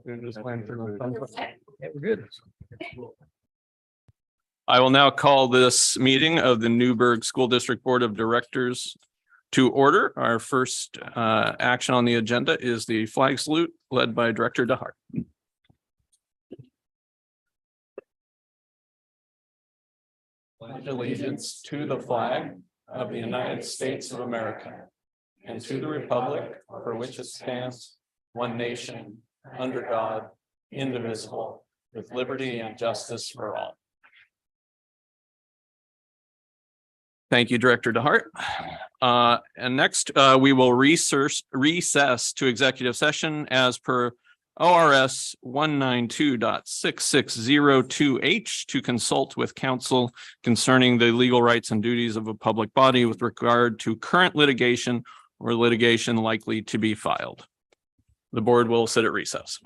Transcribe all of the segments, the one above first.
We're just playing for the fun. Yeah, we're good. I will now call this meeting of the Newberg School District Board of Directors to order. Our first action on the agenda is the flag salute led by Director DeHart. Pledge allegiance to the flag of the United States of America and to the republic for which it stands, one nation, under God, indivisible, with liberty and justice for all. Thank you, Director DeHart. And next, we will recess to executive session as per ORS 192.6602H to consult with counsel concerning the legal rights and duties of a public body with regard to current litigation or litigation likely to be filed. The board will sit at recess.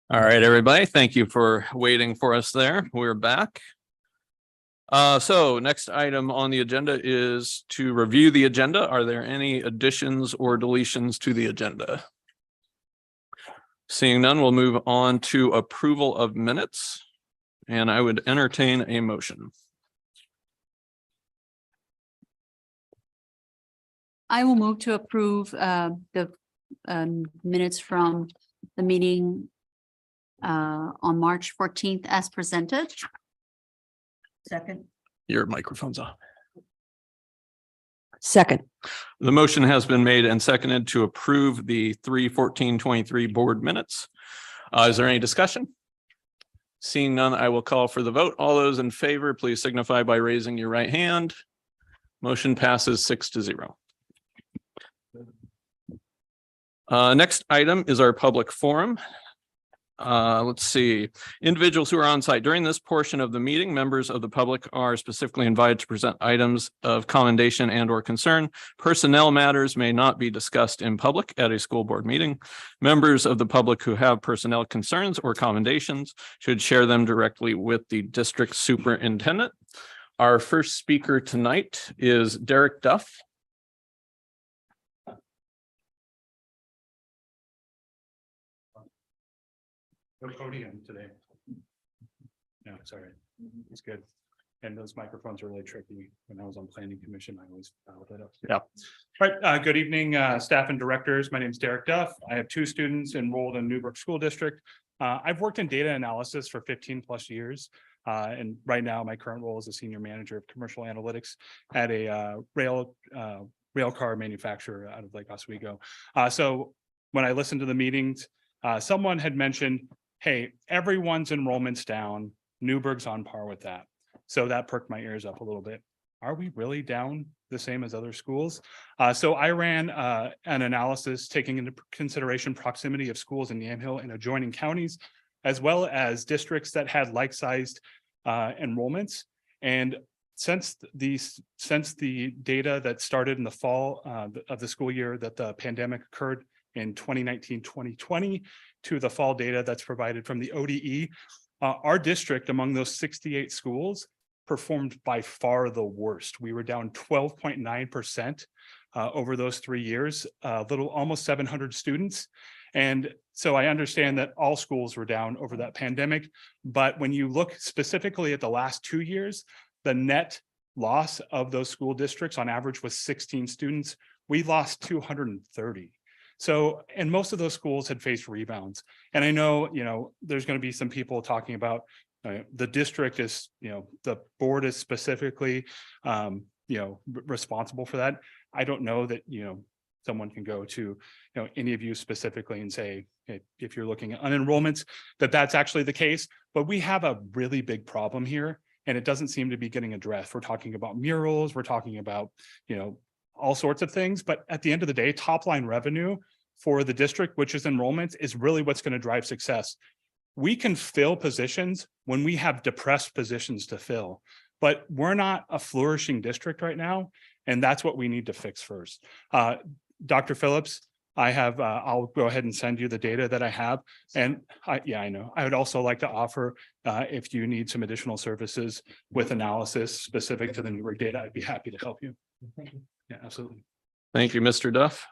All right, everybody, thank you for waiting for us there. We're back. So next item on the agenda is to review the agenda. Are there any additions or deletions to the agenda? Seeing none, we'll move on to approval of minutes. And I would entertain a motion. I will move to approve the minutes from the meeting on March 14th as presented. Second. Your microphone's on. Second. The motion has been made and seconded to approve the 3/14/23 board minutes. Is there any discussion? Seeing none, I will call for the vote. All those in favor, please signify by raising your right hand. Motion passes 6-0. Next item is our public forum. Let's see. Individuals who are on site during this portion of the meeting, members of the public are specifically invited to present items of commendation and or concern. Personnel matters may not be discussed in public at a school board meeting. Members of the public who have personnel concerns or commendations should share them directly with the district superintendent. Our first speaker tonight is Derek Duff. No podium today. No, sorry. It's good. And those microphones are really tricky. When I was on planning commission, I always fouled it up. Yeah. All right. Good evening, staff and directors. My name is Derek Duff. I have 2 students enrolled in Newberg School District. I've worked in data analysis for 15+ years. And right now my current role is a senior manager of commercial analytics at a rail car manufacturer out of Lake Oswego. So when I listened to the meetings, someone had mentioned, hey, everyone's enrollment's down. Newberg's on par with that. So that perked my ears up a little bit. Are we really down the same as other schools? So I ran an analysis taking into consideration proximity of schools in Yamhill and adjoining counties, as well as districts that had like-sized enrollments. And since the data that started in the fall of the school year that the pandemic occurred in 2019-2020 to the fall data that's provided from the ODE, our district among those 68 schools performed by far the worst. We were down 12.9% over those 3 years, almost 700 students. And so I understand that all schools were down over that pandemic, but when you look specifically at the last 2 years, the net loss of those school districts on average was 16 students. We lost 230. So, and most of those schools had faced rebounds. And I know, there's going to be some people talking about the district is, the board is specifically, responsible for that. I don't know that, someone can go to, any of you specifically and say, if you're looking at unenrollments, that's actually the case. But we have a really big problem here, and it doesn't seem to be getting addressed. We're talking about murals, we're talking about, all sorts of things. But at the end of the day, top line revenue for the district, which is enrollments, is really what's going to drive success. We can fill positions when we have depressed positions to fill, but we're not a flourishing district right now. And that's what we need to fix first. Dr. Phillips, I'll go ahead and send you the data that I have. And I know. I would also like to offer, if you need some additional services with analysis specific to the Newberg data, I'd be happy to help you. Thank you. Yeah, absolutely. Thank you, Mr. Duff.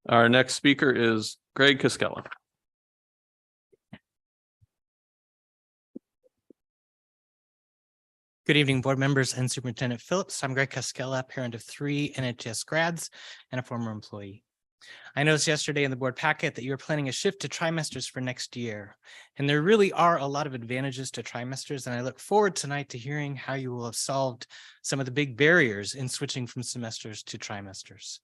Our next speaker is Greg Cascella. Good evening, board members and Superintendent Phillips. I'm Greg Cascella, parent of 3 NHS grads and a former employee. I noticed yesterday in the board packet that you were planning a shift to trimesters for next year. And there really are a lot of advantages to trimesters. And I look forward tonight to hearing how you will have solved some of the big barriers in switching from semesters to trimesters.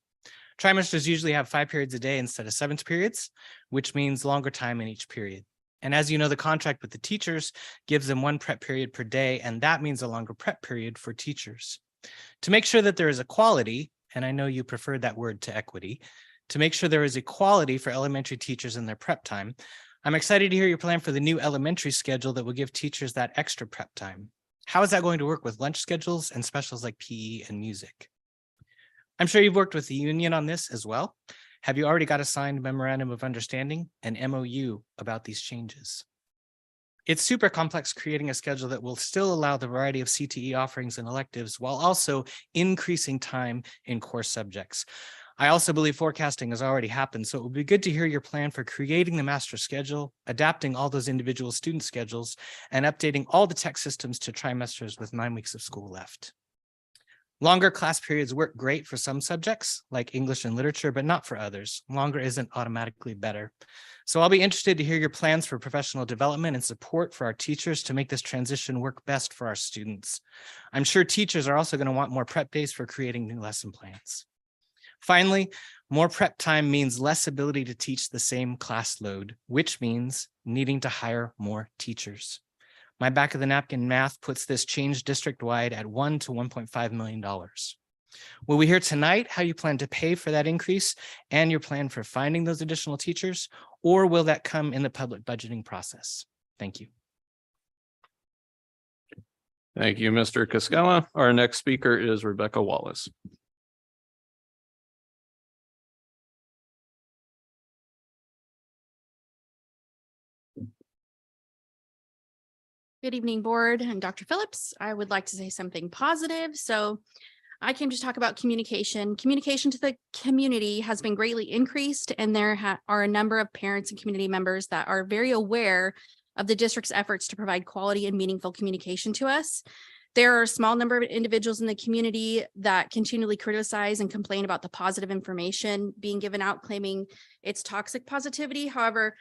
Trimesters usually have 5 periods a day instead of 7 periods, which means longer time in each period. And as you know, the contract with the teachers gives them 1 prep period per day, and that means a longer prep period for teachers. To make sure that there is equality, and I know you preferred that word to equity, to make sure there is equality for elementary teachers in their prep time, I'm excited to hear your plan for the new elementary schedule that will give teachers that extra prep time. How is that going to work with lunch schedules and specials like PE and music? I'm sure you've worked with the union on this as well. Have you already got a signed memorandum of understanding, an MOU about these changes? It's super complex creating a schedule that will still allow the variety of CTE offerings and electives while also increasing time in core subjects. I also believe forecasting has already happened, so it would be good to hear your plan for creating the master schedule, adapting all those individual student schedules, and updating all the tech systems to trimesters with 9 weeks of school left. Longer class periods work great for some subjects, like English and literature, but not for others. Longer isn't automatically better. So I'll be interested to hear your plans for professional development and support for our teachers to make this transition work best for our students. I'm sure teachers are also going to want more prep days for creating new lesson plans. Finally, more prep time means less ability to teach the same class load, which means needing to hire more teachers. My back of the napkin math puts this change district-wide at $1 to $1.5 million. Will we hear tonight how you plan to pay for that increase and your plan for finding those additional teachers, or will that come in the public budgeting process? Thank you. Thank you, Mr. Cascella. Our next speaker is Rebecca Wallace. Good evening, board and Dr. Phillips. I would like to say something positive. So I came to talk about communication. Communication to the community has been greatly increased, and there are a number of parents and community members that are very aware of the district's efforts to provide quality and meaningful communication to us. There are a small number of individuals in the community that continually criticize and complain about the positive information being given out, claiming it's toxic positivity. However,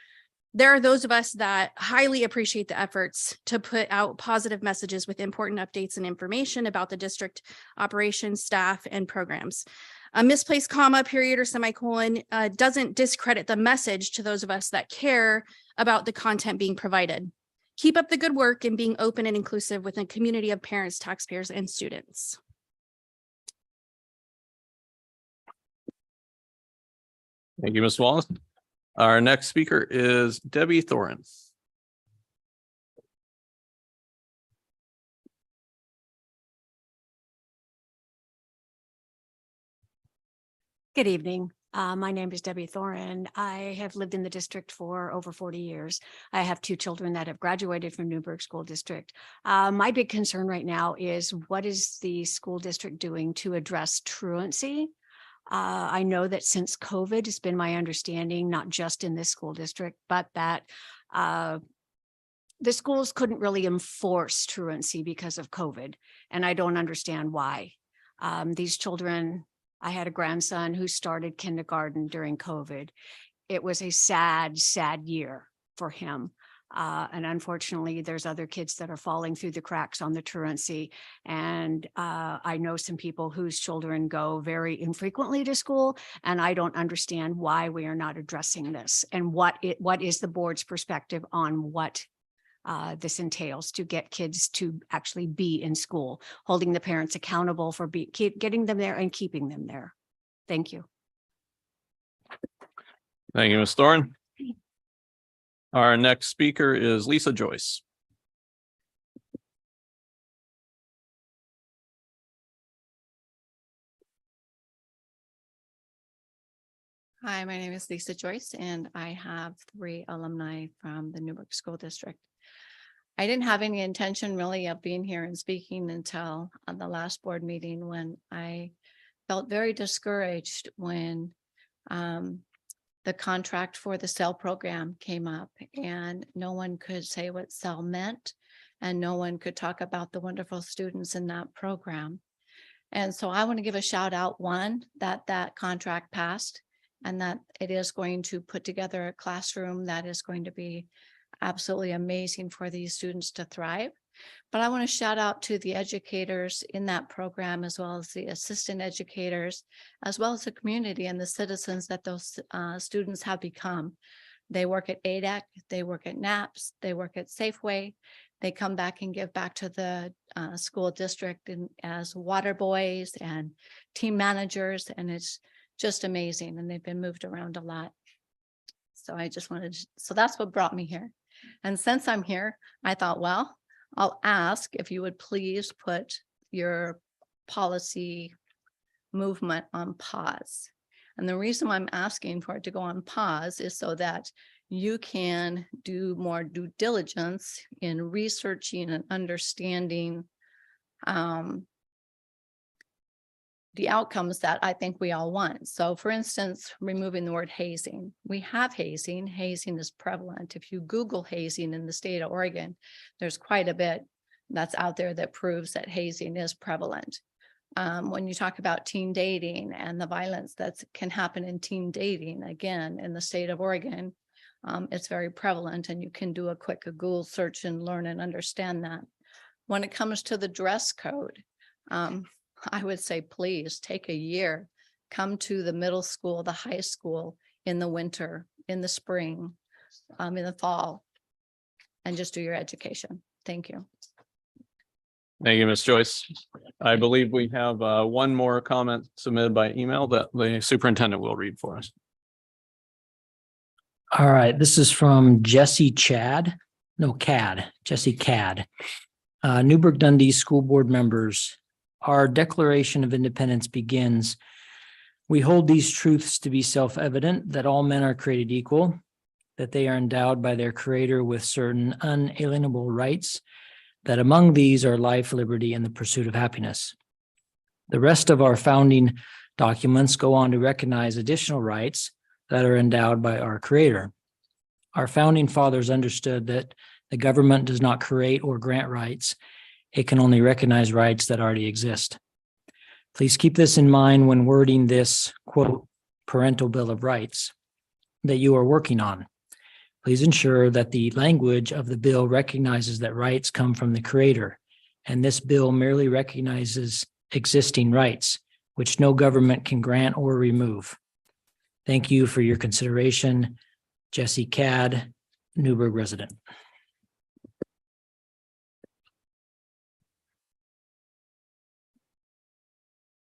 there are those of us that highly appreciate the efforts to put out positive messages with important updates and information about the district operations, staff, and programs. A misplaced comma, period, or semicolon doesn't discredit the message to those of us that care about the content being provided. Keep up the good work in being open and inclusive within a community of parents, taxpayers, and students. Thank you, Ms. Wallace. Our next speaker is Debbie Thorin. Good evening. My name is Debbie Thorin. I have lived in the district for over 40 years. I have 2 children that have graduated from Newberg School District. My big concern right now is what is the school district doing to address truancy? I know that since COVID, it's been my understanding, not just in this school district, but that the schools couldn't really enforce truancy because of COVID, and I don't understand why. These children, I had a grandson who started kindergarten during COVID. It was a sad, sad year for him. And unfortunately, there's other kids that are falling through the cracks on the truancy. And I know some people whose children go very infrequently to school, and I don't understand why we are not addressing this and what is the board's perspective on what this entails to get kids to actually be in school, holding the parents accountable for getting them there and keeping them there. Thank you. Thank you, Ms. Thorin. Our next speaker is Lisa Joyce. Hi, my name is Lisa Joyce, and I have 3 alumni from the Newberg School District. I didn't have any intention really of being here and speaking until on the last board meeting, when I felt very discouraged when the contract for the SEL program came up, and no one could say what SEL meant, and no one could talk about the wonderful students in that program. And so I want to give a shout out, one, that contract passed, and that it is going to put together a classroom that is going to be absolutely amazing for these students to thrive. But I want to shout out to the educators in that program, as well as the assistant educators, as well as the community and the citizens that those students have become. They work at ADEC, they work at NAPS, they work at Safeway. They come back and give back to the school district as water boys and team managers, and it's just amazing. And they've been moved around a lot. So I just wanted so that's what brought me here. And since I'm here, I thought, well, I'll ask if you would please put your policy movement on pause. And the reason why I'm asking for it to go on pause is so that you can do more due diligence in researching and understanding the outcomes that I think we all want. So for instance, removing the word hazing. We have hazing. Hazing is prevalent. If you Google hazing in the state of Oregon, there's quite a bit that's out there that proves that hazing is prevalent. When you talk about teen dating and the violence that can happen in teen dating, again, in the state of Oregon, it's very prevalent, and you can do a quick Google search and learn and understand that. When it comes to the dress code, I would say, please take a year, come to the middle school, the high school in the winter, in the spring, in the fall, and just do your education. Thank you. Thank you, Ms. Joyce. I believe we have one more comment submitted by email that the superintendent will read for us. All right, this is from Jesse Cad. Newberg Dundee School Board members. Our Declaration of Independence begins, "We hold these truths to be self-evident, that all men are created equal, that they are endowed by their Creator with certain unalienable rights, that among these are life, liberty, and the pursuit of happiness." The rest of our founding documents go on to recognize additional rights that are endowed by our Creator. Our founding fathers understood that the government does not create or grant rights. It can only recognize rights that already exist. Please keep this in mind when wording this, quote, parental bill of rights that you are working on. Please ensure that the language of the bill recognizes that rights come from the Creator, and this bill merely recognizes existing rights, which no government can grant or remove. Thank you for your consideration. Jesse Cad, Newberg resident.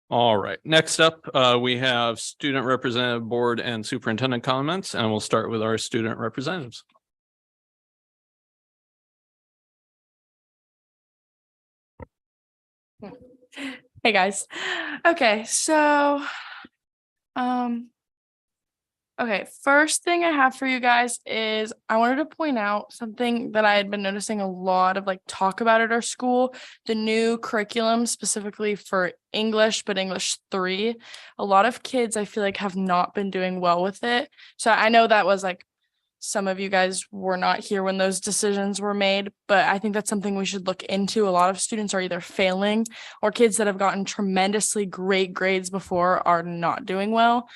All right, next up, we have student representative board and superintendent comments, and we'll start with our student representatives. Hey guys. Okay, so okay, first thing I have for you guys is I wanted to point out something that I had been noticing a lot of talk about at our school, the new curriculum specifically for English, but English 3. A lot of kids I feel like have not been doing well with it. So I know that was some of you guys were not here when those decisions were made, but I think that's something we should look into. A lot of students are either failing, or kids that have gotten tremendously great grades before are not doing well.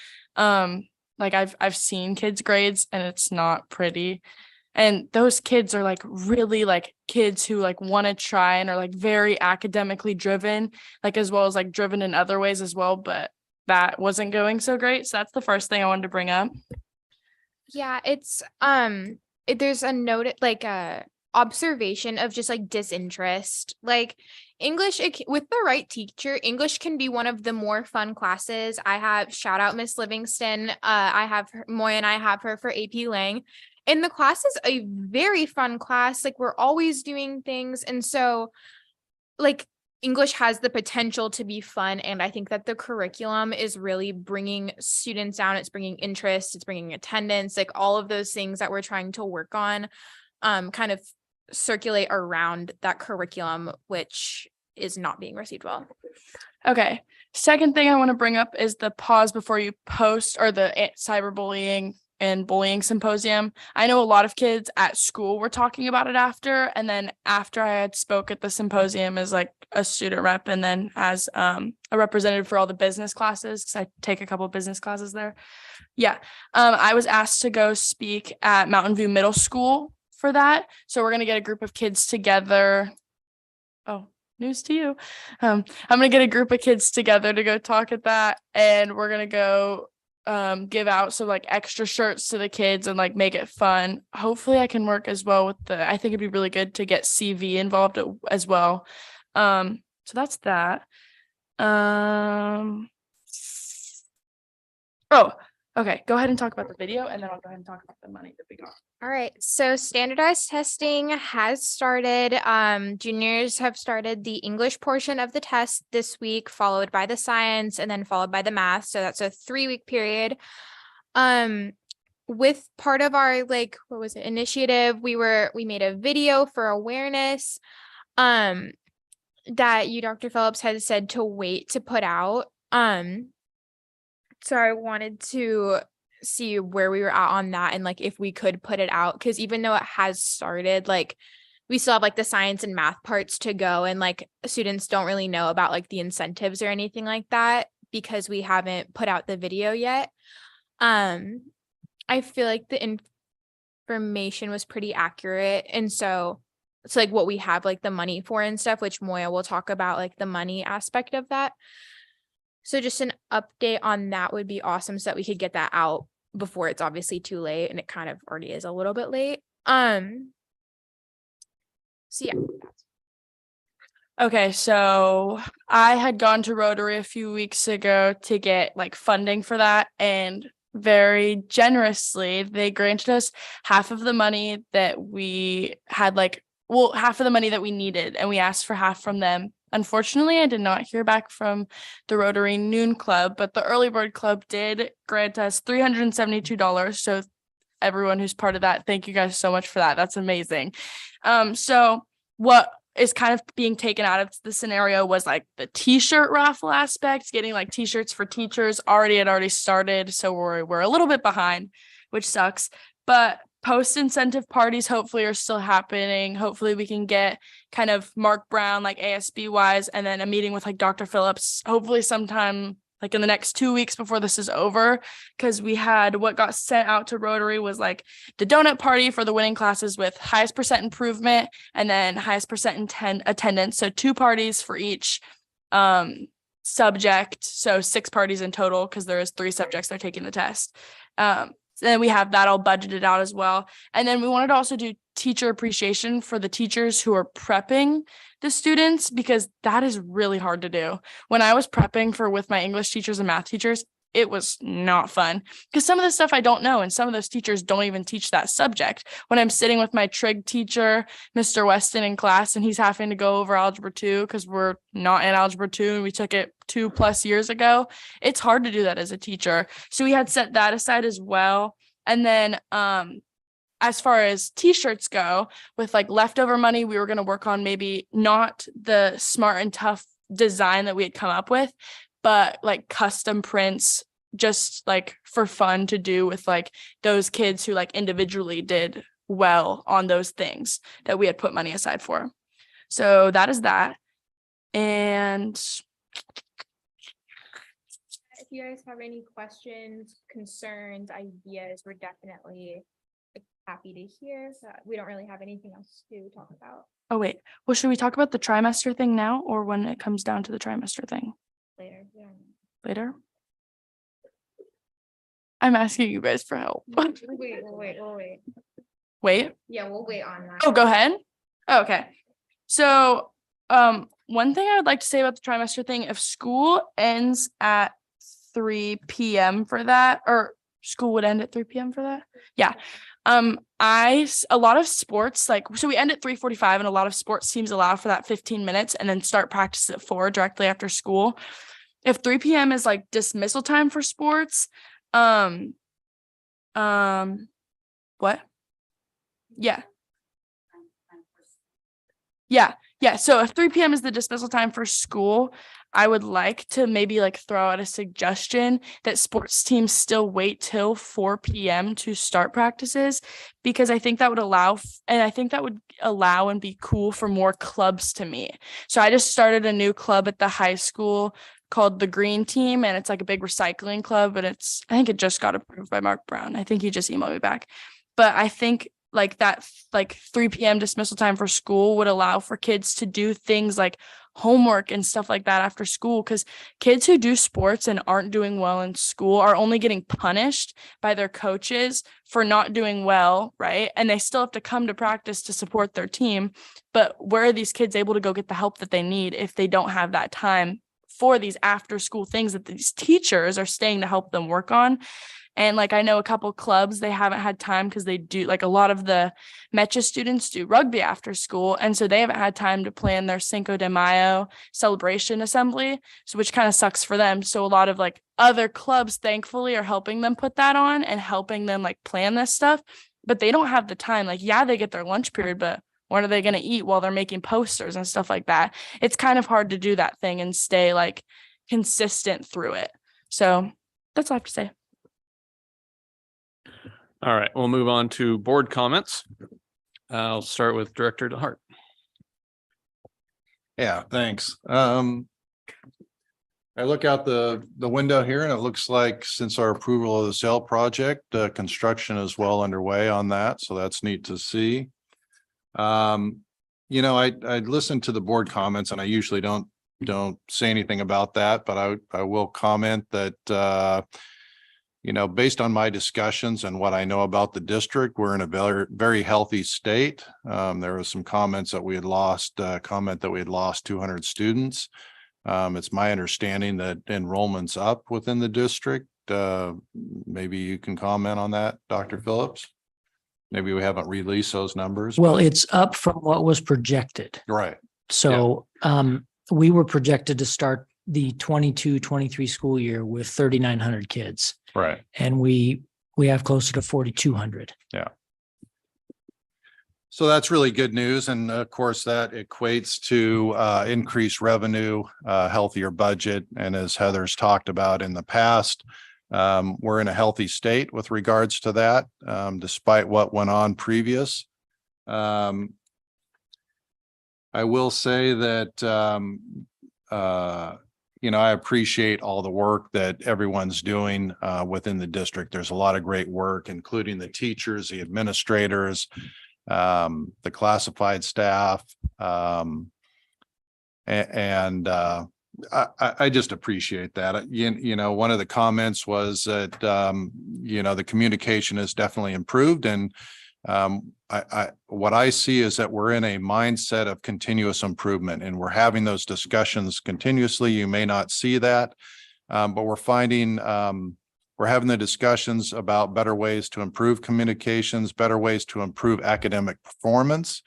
I've seen kids' grades and it's not pretty. And those kids are really kids who want to try and are very academically driven, as well as driven in other ways as well, but that wasn't going so great. So that's the first thing I wanted to bring up. Yeah, it's there's a note a observation of just disinterest. English, with the right teacher, English can be one of the more fun classes. I have, shout out Miss Livingston. I have her, Moy, and I have her for AP Lang. And the class is a very fun class. We're always doing things. And so English has the potential to be fun. And I think that the curriculum is really bringing students down. It's bringing interest. It's bringing attendance, all of those things that we're trying to work on, kind of circulate around that curriculum, which is not being received well. Okay. Second thing I want to bring up is the pause before you post, or the cyberbullying and bullying symposium. I know a lot of kids at school were talking about it after, and then after I had spoke at the symposium as a student rep, and then as a representative for all the business classes, because I take a couple of business classes there. Yeah. I was asked to go speak at Mountain View Middle School for that. So we're going to get a group of kids together. Oh, news to you. I'm going to get a group of kids together to go talk at that. And we're going to go give out some extra shirts to the kids and make it fun. Hopefully I can work as well with I think it'd be really good to get CV involved as well. So that's that. Oh, Okay, go ahead and talk about the video and then I'll go ahead and talk about the money that we got. All right, so standardized testing has started. Juniors have started the English portion of the test this week, followed by the science and then followed by the math. So that's a 3-week period. With part of our initiative, we made a video for awareness that you, Dr. Phillips, had said to wait to put out. So I wanted to see where we were at on that and like if we could put it out, because even though it has started, like we still have like the science and math parts to go, and like students don't really know about like the incentives or anything like that because we haven't put out the video yet. I feel like the information was pretty accurate, and so it's like what we have like the money for and stuff, which Moya will talk about, like the money aspect of that. So just an update on that would be awesome so that we could get that out before it's obviously too late, and it kind of already is a little bit late. So yeah. Okay, so I had gone to Rotary a few weeks ago to get like funding for that, and very generously they granted us half of the money that we had, half of the money that we needed, and we asked for half from them. Unfortunately, I did not hear back from the Rotary Noon Club, but the Early Bird Club did grant us $372. So everyone who's part of that, thank you guys so much for that. That's amazing. So what is kind of being taken out of the scenario was like the t-shirt raffle aspect, getting like t-shirts for teachers had already started. So we're a little bit behind, which sucks, but post incentive parties hopefully are still happening. Hopefully we can get kind of Mark Brown, like ASB wise, and then a meeting with like Dr. Phillips, hopefully sometime like in the next 2 weeks before this is over, because we had what got sent out to Rotary was like the donut party for the winning classes with highest percent improvement and then highest percent attendance. So 2 parties for each subject. So 6 parties in total, because there is 3 subjects they're taking the test. Then we have that all budgeted out as well. And then we wanted to also do teacher appreciation for the teachers who are prepping the students, because that is really hard to do. When I was prepping with my English teachers and math teachers, it was not fun because some of the stuff I don't know, and some of those teachers don't even teach that subject. When I'm sitting with my trig teacher, Mr. Weston, in class, and he's having to go over algebra 2 because we're not in algebra 2 and we took it 2+ years ago, it's hard to do that as a teacher. So we had set that aside as well. And then as far as t-shirts go, with like leftover money, we were going to work on maybe not the smart and tough design that we had come up with, but like custom prints, just like for fun to do with like those kids who like individually did well on those things that we had put money aside for. So that is that. And If you guys have any questions, concerns, ideas, we're definitely happy to hear. So we don't really have anything else to talk about oh wait, well, should we talk about the trimester thing now or when it comes down to the trimester thing? later. Yeah. Later? I'm asking you guys for help. Wait. Wait. Yeah, we'll wait on that. Oh, go ahead. Oh, okay. So, one thing I would like to say about the trimester thing, if school ends at 3 p.m. for that, or school would end at 3 p.m. for that. Yeah. A lot of sports, so we end at 3:45 and a lot of sports teams allow for that 15 minutes and then start practice at 4 directly after school. If 3 p.m. is like dismissal time for sports, what? Yeah. Yeah. So if 3 p.m. is the dismissal time for school, I would like to maybe like throw out a suggestion that sports teams still wait till 4 p.m. to start practices, because I think that would allow and be cool for more clubs to meet. So I just started a new club at the high school called the Green Team, and it's like a big recycling club, but I think it just got approved by Mark Brown. I think he just emailed me back. But I think like that 3 p.m. dismissal time for school would allow for kids to do things like homework and stuff like that after school, because kids who do sports and aren't doing well in school are only getting punished by their coaches for not doing well, right? And they still have to come to practice to support their team. But where are these kids able to go get the help that they need if they don't have that time for these after school things that these teachers are staying to help them work on? And like, I know a couple clubs, they haven't had time because they do, like, a lot of the Metcha students do rugby after school. And so they haven't had time to plan their Cinco de Mayo celebration assembly. So which kind of sucks for them. So a lot of like other clubs, thankfully, are helping them put that on and helping them like plan this stuff. But they don't have the time. Like, yeah, they get their lunch period, but what are they going to eat while they're making posters and stuff like that? It's kind of hard to do that thing and stay like consistent through it. So that's all I have to say. All right, we'll move on to board comments. I'll start with Director DeHart. Yeah, thanks. I look out the window here and it looks like since our approval of the sale project, construction is well underway on that. So that's neat to see. You know, I listened to the board comments and I usually don't say anything about that, but I will comment that, you know, based on my discussions and what I know about the district, we're in a very, very healthy state. There was some comments that we had lost, 200 students. It's my understanding that enrollment's up within the district. Maybe you can comment on that, Dr. Phillips. Maybe we haven't released those numbers. Well, but- it's up from what was projected. Right. So we were projected to start the 22-23 school year with 3,900 kids. Right. And we have closer to 4,200. Yeah. So that's really good news. And of course, that equates to increased revenue, healthier budget. And as Heather's talked about in the past, we're in a healthy state with regards to that, despite what went on previous. I will say that, you know, I appreciate all the work that everyone's doing within the district. There's a lot of great work, including the teachers, the administrators, the classified staff. I just appreciate that. You know, one of the comments was that, you know, the communication has definitely improved. And what I see is that we're in a mindset of continuous improvement and we're having those discussions continuously. You may not see that, but we're finding, we're having the discussions about better ways to improve communications, better ways to improve academic performance.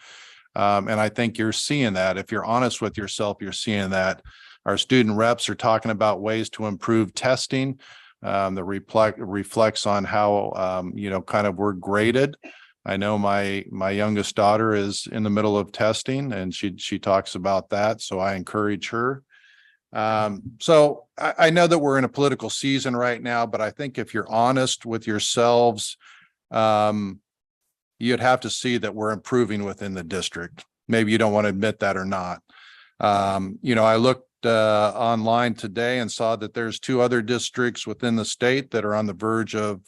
And I think you're seeing that. If you're honest with yourself, you're seeing that. Our student reps are talking about ways to improve testing that reflects on how, you know, kind of we're graded. I know my youngest daughter is in the middle of testing and she talks about that. So I encourage her. So I know that we're in a political season right now, but I think if you're honest with yourselves, you'd have to see that we're improving within the district. Maybe you don't want to admit that or not. You know, I looked online today and saw that there's 2 other districts within the state that are on the verge of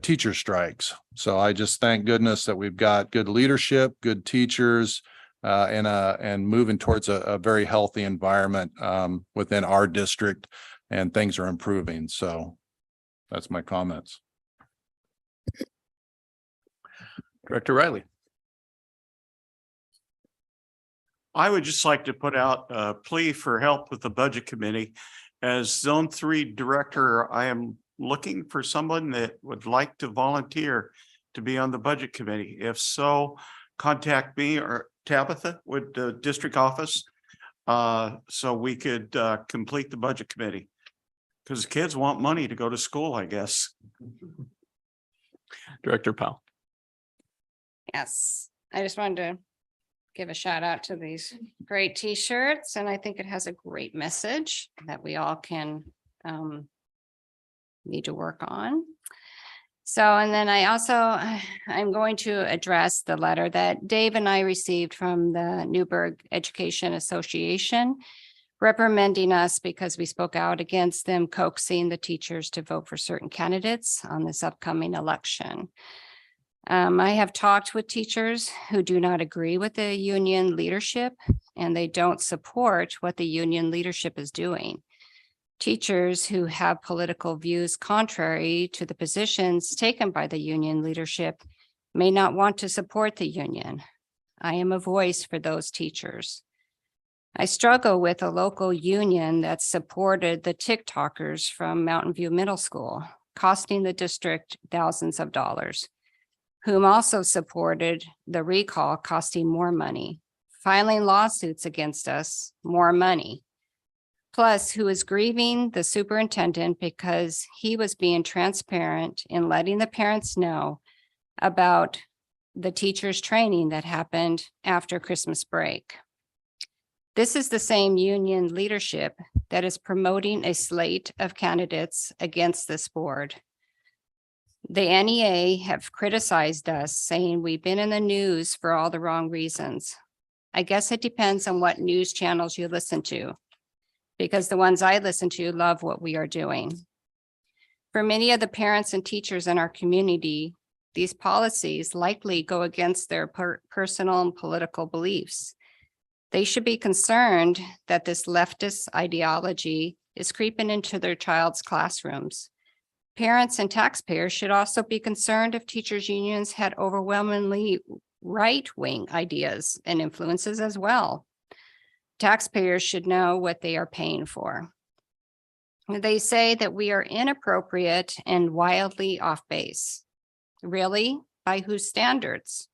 teacher strikes. So I just thank goodness that we've got good leadership, good teachers, and moving towards a very healthy environment within our district, and things are improving. So that's my comments. Director Riley. I would just like to put out a plea for help with the budget committee. As Zone 3 director, I am looking for someone that would like to volunteer to be on the budget committee. If so, contact me or Tabitha with the district office so we could complete the budget committee. Because kids want money to go to school, I guess. Director Powell. Yes, I just wanted to give a shout out to these great t-shirts, and I think it has a great message that we all can need to work on. So, and then I'm going to address the letter that Dave and I received from the Newberg Education Association, reprimanding us because we spoke out against them coaxing the teachers to vote for certain candidates on this upcoming election. I have talked with teachers who do not agree with the union leadership, and they don't support what the union leadership is doing. Teachers who have political views contrary to the positions taken by the union leadership may not want to support the union. I am a voice for those teachers. I struggle with a local union that supported the TikTokers from Mountain View Middle School, costing the district thousands of dollars, whom also supported the recall, costing more money, filing lawsuits against us, more money. Plus, who is grieving the superintendent because he was being transparent in letting the parents know about the teachers' training that happened after Christmas break. This is the same union leadership that is promoting a slate of candidates against this board. The NEA have criticized us, saying we've been in the news for all the wrong reasons. I guess it depends on what news channels you listen to, because the ones I listen to love what we are doing. For many of the parents and teachers in our community, these policies likely go against their personal and political beliefs. They should be concerned that this leftist ideology is creeping into their child's classrooms. Parents and taxpayers should also be concerned if teachers' unions had overwhelmingly right-wing ideas and influences as well. Taxpayers should know what they are paying for. They say that we are inappropriate and wildly off base. Really? By whose standards?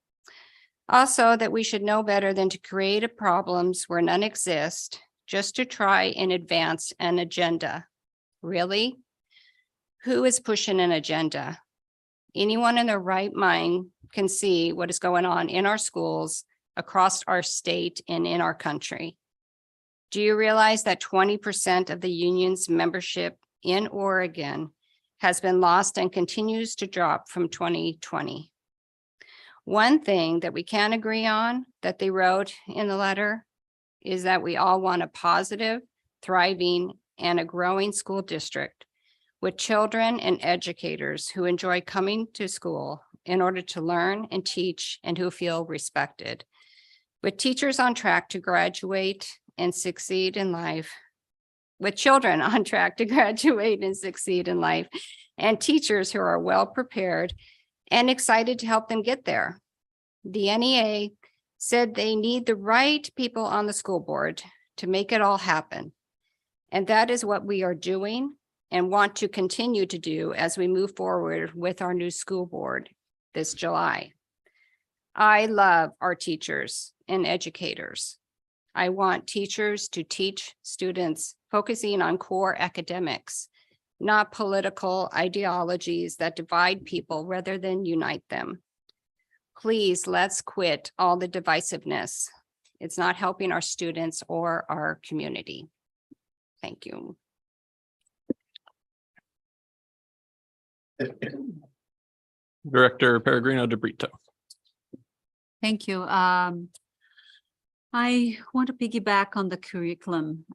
Also, that we should know better than to create problems where none exist just to try and advance an agenda. Really? Who is pushing an agenda? Anyone in their right mind can see what is going on in our schools, across our state, and in our country. Do you realize that 20% of the union's membership in Oregon has been lost and continues to drop from 2020? One thing that we can agree on that they wrote in the letter is that we all want a positive, thriving, and a growing school district with children and educators who enjoy coming to school in order to learn and teach and who feel respected. With teachers on track to graduate and succeed in life, with children on track to graduate and succeed in life, and teachers who are well prepared and excited to help them get there. The NEA said they need the right people on the school board to make it all happen. And that is what we are doing and want to continue to do as we move forward with our new school board this July. I love our teachers and educators. I want teachers to teach students focusing on core academics, not political ideologies that divide people rather than unite them. Please, let's quit all the divisiveness. It's not helping our students or our community. Thank you. Director Peregrino de Brito. Thank you. I want to piggyback on the curriculum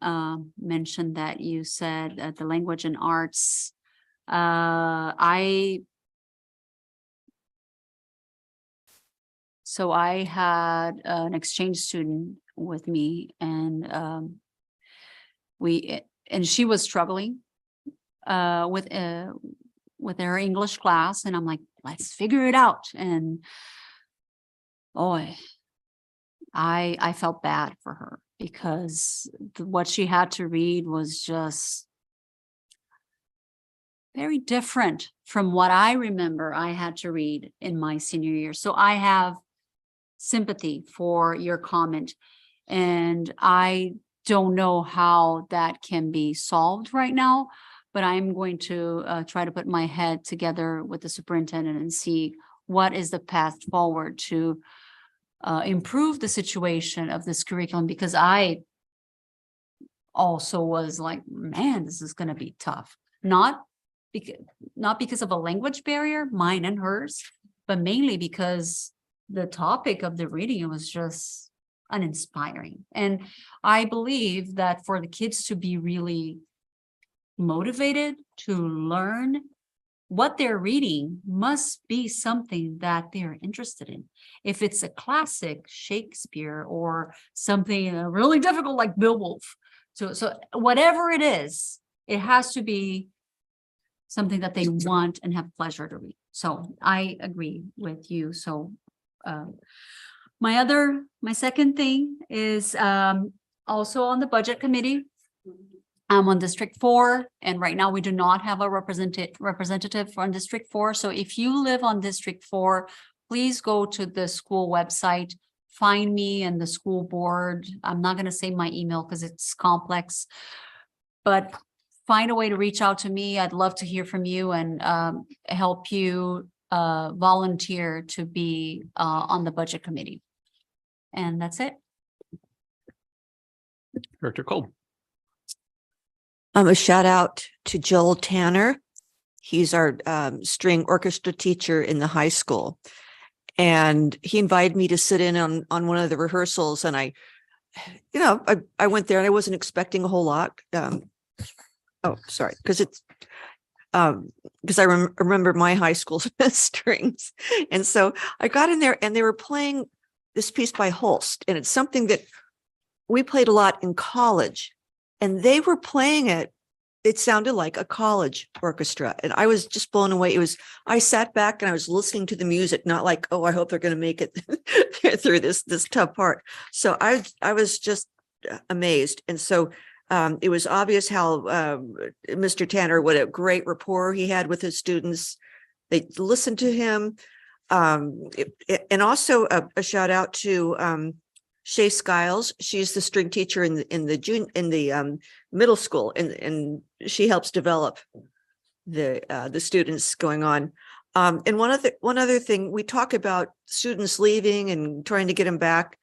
mentioned that you said the language and arts. So I had an exchange student with me, and she was struggling with her English class, and I'm like, let's figure it out. And boy, I felt bad for her because what she had to read was just very different from what I remember I had to read in my senior year. So I have sympathy for your comment, and I don't know how that can be solved right now, but I'm going to try to put my head together with the superintendent and see what is the path forward to improve the situation of this curriculum, because I also was like, man, this is going to be tough. Not because of a language barrier, mine and hers, but mainly because the topic of the reading was just uninspiring. And I believe that for the kids to be really motivated to learn, what they're reading must be something that they're interested in. If it's a classic Shakespeare or something really difficult like Beowulf, so whatever it is, it has to be something that they want and have pleasure to read. So I agree with you. So my second thing is also on the budget committee. I'm on District 4, and right now we do not have a representative from District 4. So if you live on District 4, please go to the school website, find me and the school board. I'm not going to say my email because it's complex, but find a way to reach out to me. I'd love to hear from you and help you volunteer to be on the budget committee. And that's it. Director Cole. A shout out to Joel Tanner. He's our string orchestra teacher in the high school. And he invited me to sit in on one of the rehearsals. And I went there and I wasn't expecting a whole lot. Sorry, because it's because I remember my high school strings. And so I got in there and they were playing this piece by Holst. And it's something that we played a lot in college. And they were playing it. It sounded like a college orchestra. And I was just blown away. I sat back and I was listening to the music, not like, oh, I hope they're going to make it through this tough part. So I was just amazed. And so it was obvious how Mr. Tanner, what a great rapport he had with his students. They listened to him. And also a shout out to Shay Skiles. She's the string teacher in the middle school, and she helps develop the students going on. And one other thing, we talk about students leaving and trying to get them back.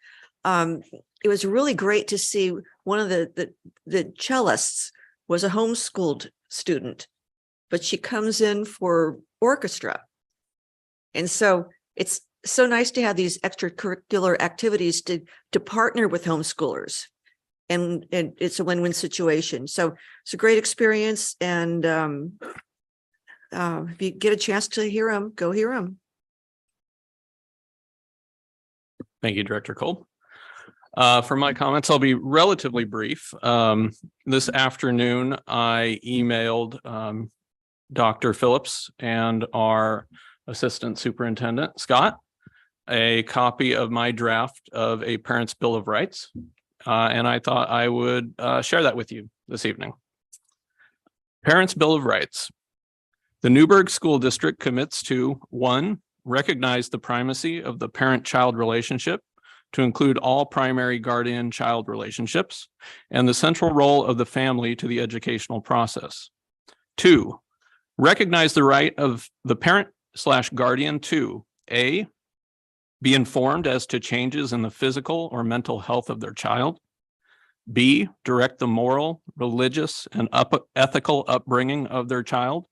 It was really great to see one of the cellists was a homeschooled student, but she comes in for orchestra. And so it's so nice to have these extracurricular activities to partner with homeschoolers, and it's a win-win situation. So it's a great experience. And if you get a chance to hear them, go hear them. Thank you, Director Cole. For my comments, I'll be relatively brief. This afternoon, I emailed Dr. Phillips and our Assistant Superintendent, Scott, a copy of my draft of a Parent's Bill of Rights. And I thought I would share that with you this evening. Parent's Bill of Rights. The Newberg School District commits to 1, recognize the primacy of the parent-child relationship to include all primary guardian-child relationships and the central role of the family to the educational process. 2, recognize the right of the parent/guardian to A, be informed as to changes in the physical or mental health of their child. B, direct the moral, religious, and ethical upbringing of their child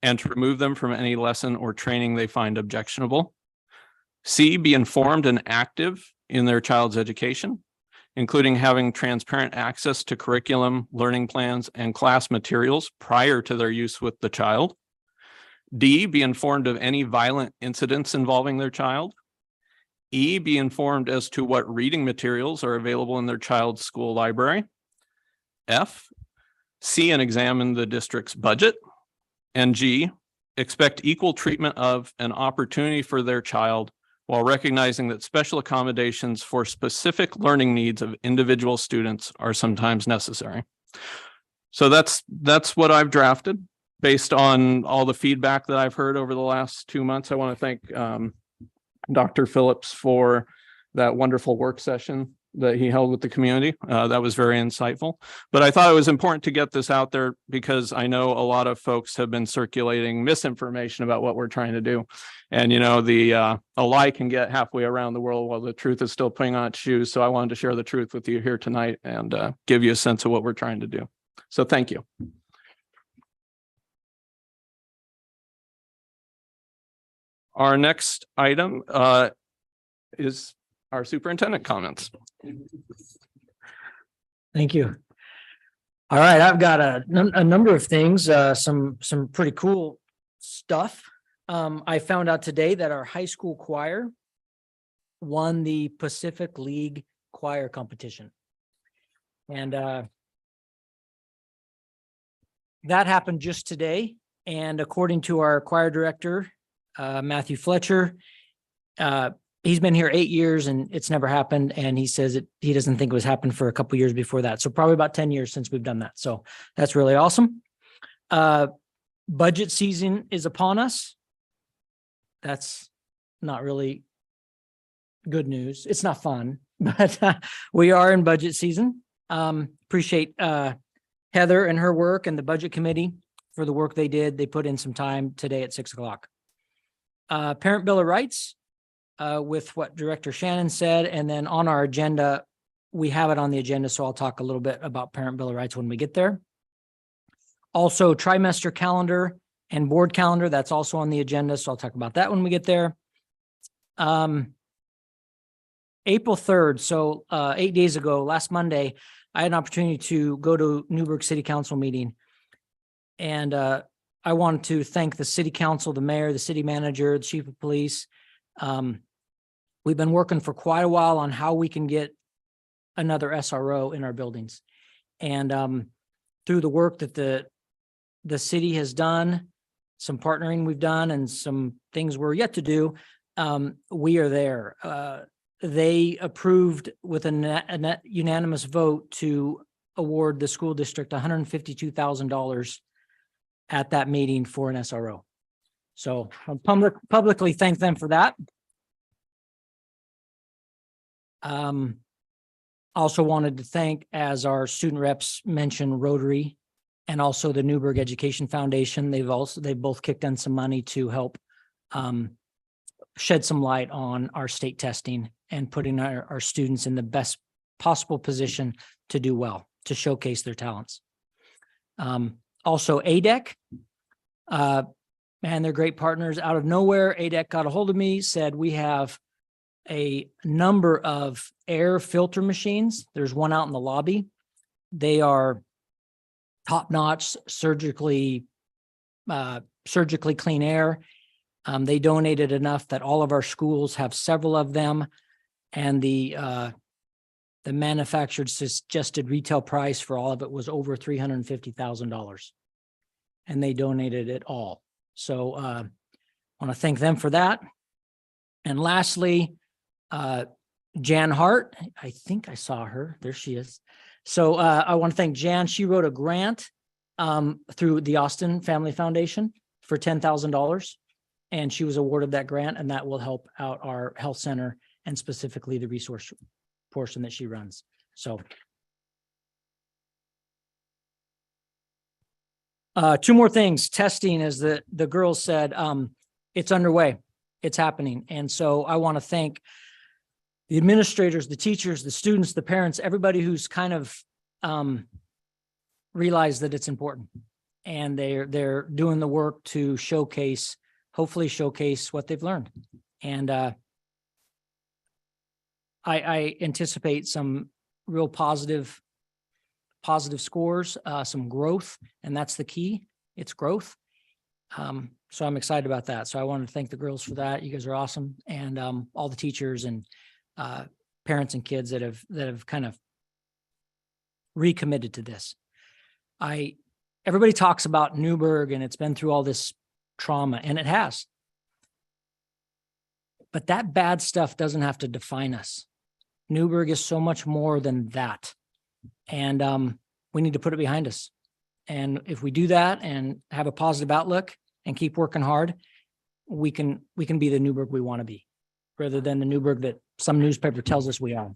and to remove them from any lesson or training they find objectionable. C, be informed and active in their child's education, including having transparent access to curriculum, learning plans, and class materials prior to their use with the child. D, be informed of any violent incidents involving their child. E, be informed as to what reading materials are available in their child's school library. F, see and examine the district's budget. And G, expect equal treatment of an opportunity for their child while recognizing that special accommodations for specific learning needs of individual students are sometimes necessary. So that's what I've drafted based on all the feedback that I've heard over the last 2 months. I want to thank Dr. Phillips for that wonderful work session that he held with the community. That was very insightful. But I thought it was important to get this out there because I know a lot of folks have been circulating misinformation about what we're trying to do. And, you know, a lie can get halfway around the world while the truth is still putting on its shoes. So I wanted to share the truth with you here tonight and give you a sense of what we're trying to do. So thank you. Our next item is our superintendent comments. Thank you. All right, I've got a number of things, some pretty cool stuff. I found out today that our high school choir won the Pacific League choir competition. And that happened just today. And according to our choir director, Matthew Fletcher, he's been here 8 years and it's never happened. And he says he doesn't think it was happened for a couple years before that. So probably about 10 years since we've done that. So that's really awesome. Budget season is upon us. That's not really good news. It's not fun, but we are in budget season. Appreciate Heather and her work and the budget committee for the work they did. They put in some time today at 6 o'clock. Parent Bill of Rights, with what Director Shannon said, and then on our agenda, we have it on the agenda, so I'll talk a little bit about Parent Bill of Rights when we get there. Also, trimester calendar and board calendar, that's also on the agenda, so I'll talk about that when we get there. April 3rd, so 8 days ago, last Monday, I had an opportunity to go to Newberg City Council meeting. And I wanted to thank the city council, the mayor, the city manager, the chief of police. We've been working for quite a while on how we can get another SRO in our buildings. And through the work that the city has done, some partnering we've done, and some things we're yet to do, we are there. They approved with a unanimous vote to award the school district $152,000 at that meeting for an SRO. So I'll publicly thank them for that. Also wanted to thank, as our student reps mentioned, Rotary and also the Newberg Education Foundation. They've both kicked in some money to help shed some light on our state testing and putting our students in the best possible position to do well, to showcase their talents. Also ADEC, man, they're great partners. Out of nowhere, ADEC got a hold of me, said we have a number of air filter machines. There's one out in the lobby. They are top-notch, surgically clean air. They donated enough that all of our schools have several of them, and the manufactured suggested retail price for all of it was over $350,000, and they donated it all. So I want to thank them for that. And lastly, Jan Hart, I think I saw her. There she is. So I want to thank Jan. She wrote a grant through the Austin Family Foundation for $10,000. And she was awarded that grant, and that will help out our health center and specifically the resource portion that she runs. So two more things. Testing, as the girls said, it's underway. It's happening. And so I want to thank the administrators, the teachers, the students, the parents, everybody who's kind of realized that it's important. And they're doing the work to hopefully showcase what they've learned. And I anticipate some real positive scores, some growth, and that's the key. It's growth. So I'm excited about that. So I want to thank the girls for that. You guys are awesome. And all the teachers and parents and kids that have kind of recommitted to this. Everybody talks about Newberg and it's been through all this trauma, and it has. But that bad stuff doesn't have to define us. Newberg is so much more than that. And we need to put it behind us. And if we do that and have a positive outlook and keep working hard, we can be the Newberg we want to be, rather than the Newberg that some newspaper tells us we are.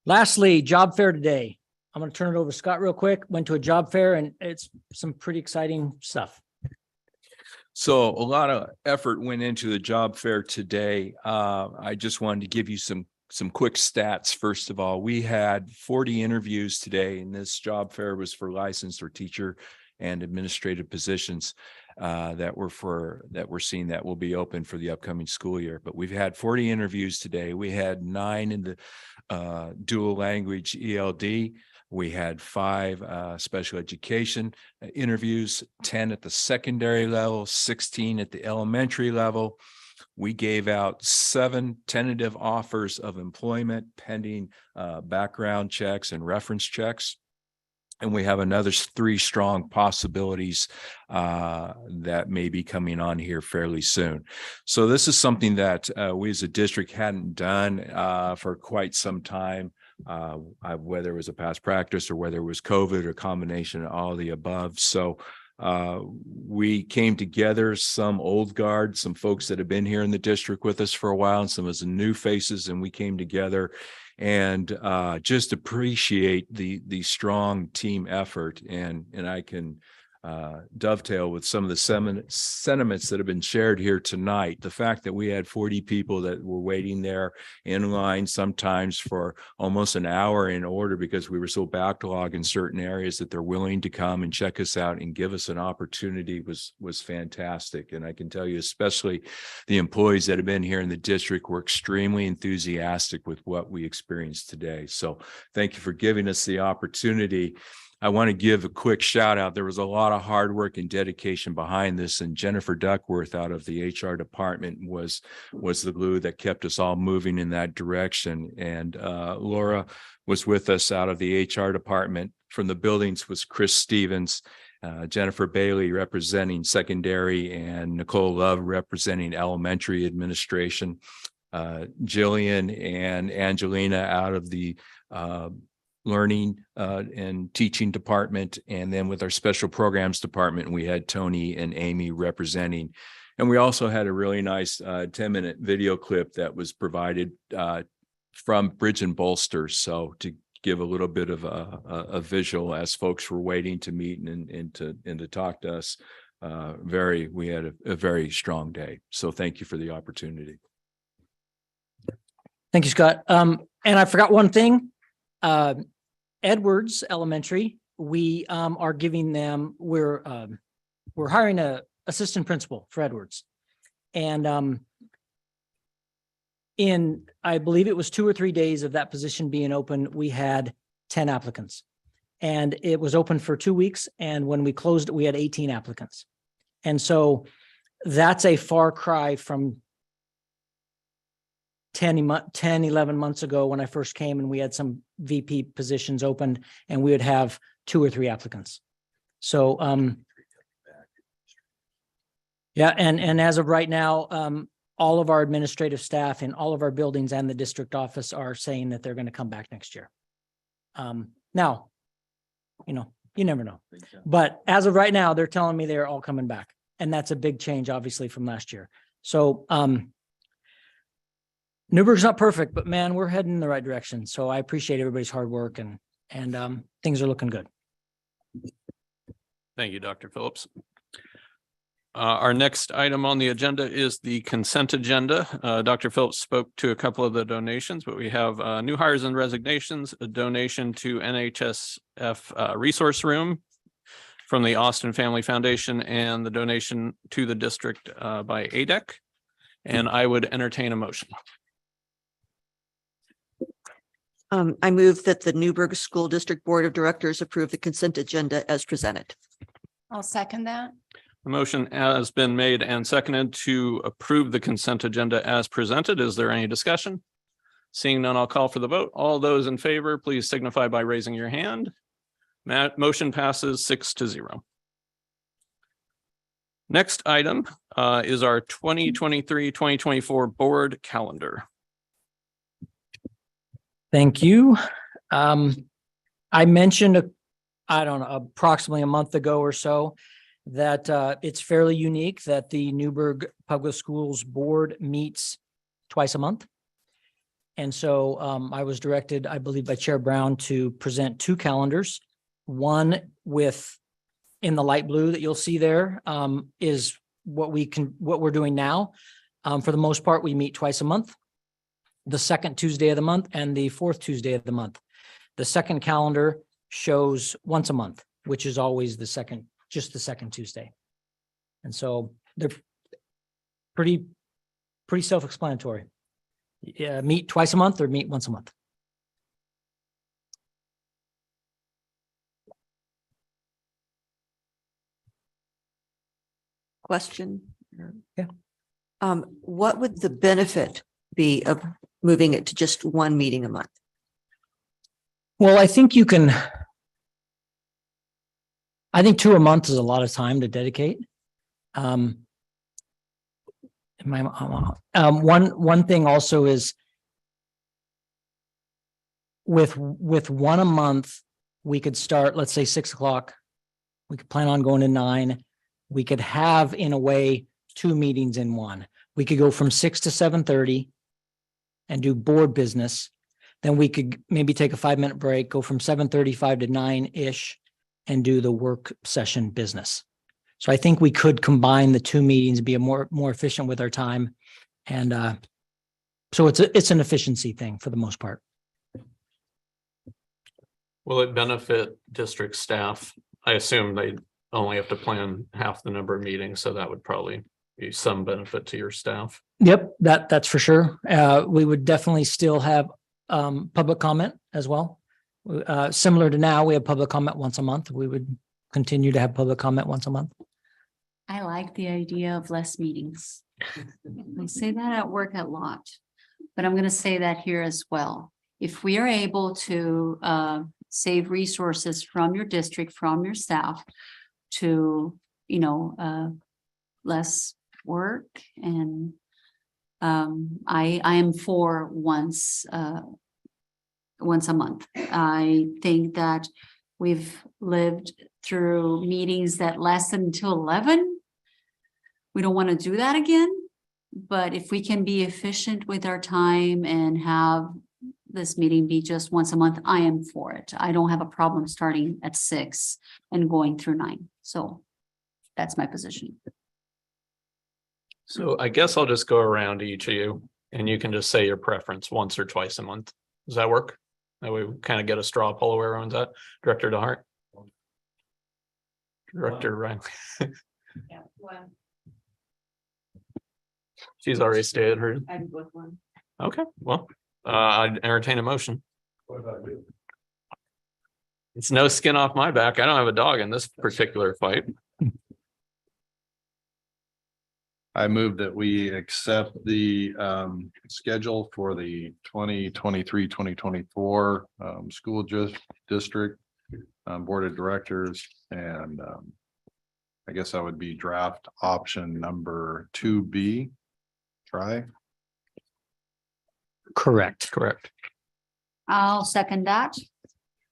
Lastly, job fair today. I'm going to turn it over to Scott real quick. Went to a job fair and it's some pretty exciting stuff. So a lot of effort went into the job fair today. I just wanted to give you some quick stats. First of all, we had 40 interviews today, and this job fair was for licensed or teacher and administrative positions that we're seeing that will be open for the upcoming school year. But we've had 40 interviews today. We had 9 in the dual language ELD. We had 5 special education interviews, 10 at the secondary level, 16 at the elementary level. We gave out 7 tentative offers of employment pending background checks and reference checks. And we have another 3 strong possibilities that may be coming on here fairly soon. So this is something that we as a district hadn't done for quite some time, whether it was a past practice or whether it was COVID or combination of all the above. So we came together, some old guard, some folks that have been here in the district with us for a while, and some of the new faces, and we came together and just appreciate the strong team effort. And I can dovetail with some of the sentiments that have been shared here tonight. The fact that we had 40 people that were waiting there in line sometimes for almost an hour in order because we were so backlogged in certain areas that they're willing to come and check us out and give us an opportunity was fantastic. And I can tell you, especially the employees that have been here in the district were extremely enthusiastic with what we experienced today. So thank you for giving us the opportunity. I want to give a quick shout out. There was a lot of hard work and dedication behind this, and Jennifer Duckworth out of the HR department was the glue that kept us all moving in that direction. And Laura was with us out of the HR department. From the buildings was Chris Stevens, Jennifer Bailey representing secondary, and Nicole Love representing elementary administration. Jillian and Angelina out of the learning and teaching department. And then with our special programs department, we had Tony and Amy representing. And we also had a really nice 10-minute video clip that was provided from Bridge and Bolster. So to give a little bit of a visual as folks were waiting to meet and to talk to us. We had a very strong day. So thank you for the opportunity. Thank you, Scott. And I forgot one thing. Edwards Elementary, we are giving them, we're hiring a assistant principal for Edwards. And in, I believe it was 2 or 3 days of that position being open, we had 10 applicants. And it was open for 2 weeks. And when we closed it, we had 18 applicants. And so that's a far cry from 10, 11 months ago when I first came and we had some VP positions opened and we would have 2 or 3 applicants. So, yeah. And as of right now, all of our administrative staff in all of our buildings and the district office are saying that they're going to come back next year. Now, you never know, but as of right now, they're telling me they're all coming back. And that's a big change, obviously, from last year. So, Newberg's not perfect, but man, we're heading in the right direction. So I appreciate everybody's hard work and things are looking good. Thank you, Dr. Phillips. Our next item on the agenda is the consent agenda. Dr. Phillips spoke to a couple of the donations, but we have new hires and resignations, a donation to NHSF resource room from the Austin Family Foundation, and the donation to the district by ADEC. And I would entertain a motion. I move that the Newberg School District Board of Directors approve the consent agenda as presented. I'll second that. The motion has been made and seconded to approve the consent agenda as presented. Is there any discussion? Seeing none, I'll call for the vote. All those in favor, please signify by raising your hand. Motion passes 6-0. Next item is our 2023-2024 board calendar. Thank you. I mentioned, approximately a month ago or so, that it's fairly unique that the Newberg Public Schools Board meets twice a month. And so I was directed, I believe, by Chair Brown to present 2 calendars. One with, in the light blue that you'll see there, is what we're doing now. For the most part, we meet twice a month, the second Tuesday of the month and the 4th Tuesday of the month. The second calendar shows once a month, which is always just the second Tuesday. And so they're pretty self-explanatory. Yeah, meet twice a month or meet once a month. Question? Yeah. What would the benefit be of moving it to just 1 meeting a month? Well, I think you can, I think 2 a month is a lot of time to dedicate. One thing also is with 1 a month, we could start, let's say 6 o'clock. We could plan on going to 9. We could have, in a way, 2 meetings in one. We could go from 6 to 7:30 and do board business. Then we could maybe take a 5-minute break, go from 7:35 to 9-ish and do the work session business. So I think we could combine the 2 meetings, be more efficient with our time. And so it's an efficiency thing for the most part. Will it benefit district staff? I assume they only have to plan half the number of meetings, so that would probably be some benefit to your staff. Yep, that's for sure. We would definitely still have public comment as well. Similar to now, we have public comment once a month. We would continue to have public comment once a month. I like the idea of less meetings. I say that at work a lot, but I'm going to say that here as well. If we are able to save resources from your district, from your staff to, less work, and I am for once a month. I think that we've lived through meetings that lasted until 11. We don't want to do that again, but if we can be efficient with our time and have this meeting be just once a month, I am for it. I don't have a problem starting at 6 and going through 9. So that's my position. So I guess I'll just go around to each of you and you can just say your preference once or twice a month. Does that work? That way we kind of get a straw poll where everyone's at. Director DeHart. Director Ryan. She's already stated her. Okay, well, I'd entertain a motion. It's no skin off my back. I don't have a dog in this particular fight. I move that we accept the schedule for the 2023-2024 school district board of directors, and I guess that would be draft option number 2B. Try. Correct. I'll second that.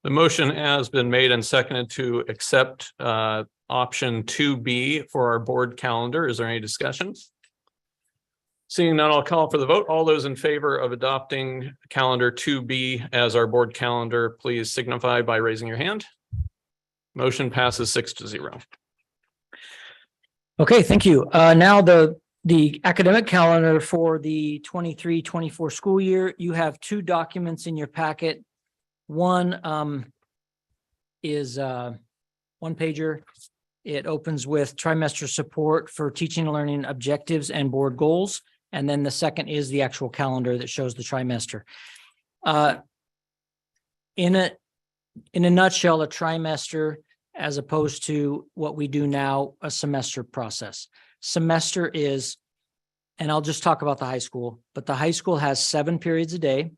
The motion has been made and seconded to accept option 2B for our board calendar. Is there any discussion? Seeing none, I'll call for the vote. All those in favor of adopting calendar 2B as our board calendar, please signify by raising your hand. Motion passes 6-0. Okay, thank you. Now the academic calendar for the 23-24 school year. You have 2 documents in your packet. One is 1-pager. It opens with trimester support for teaching and learning objectives and board goals. And then the second is the actual calendar that shows the trimester. In a nutshell, a trimester, as opposed to what we do now, a semester process. Semester is, and I'll just talk about the high school, but the high school has 7 periods a day,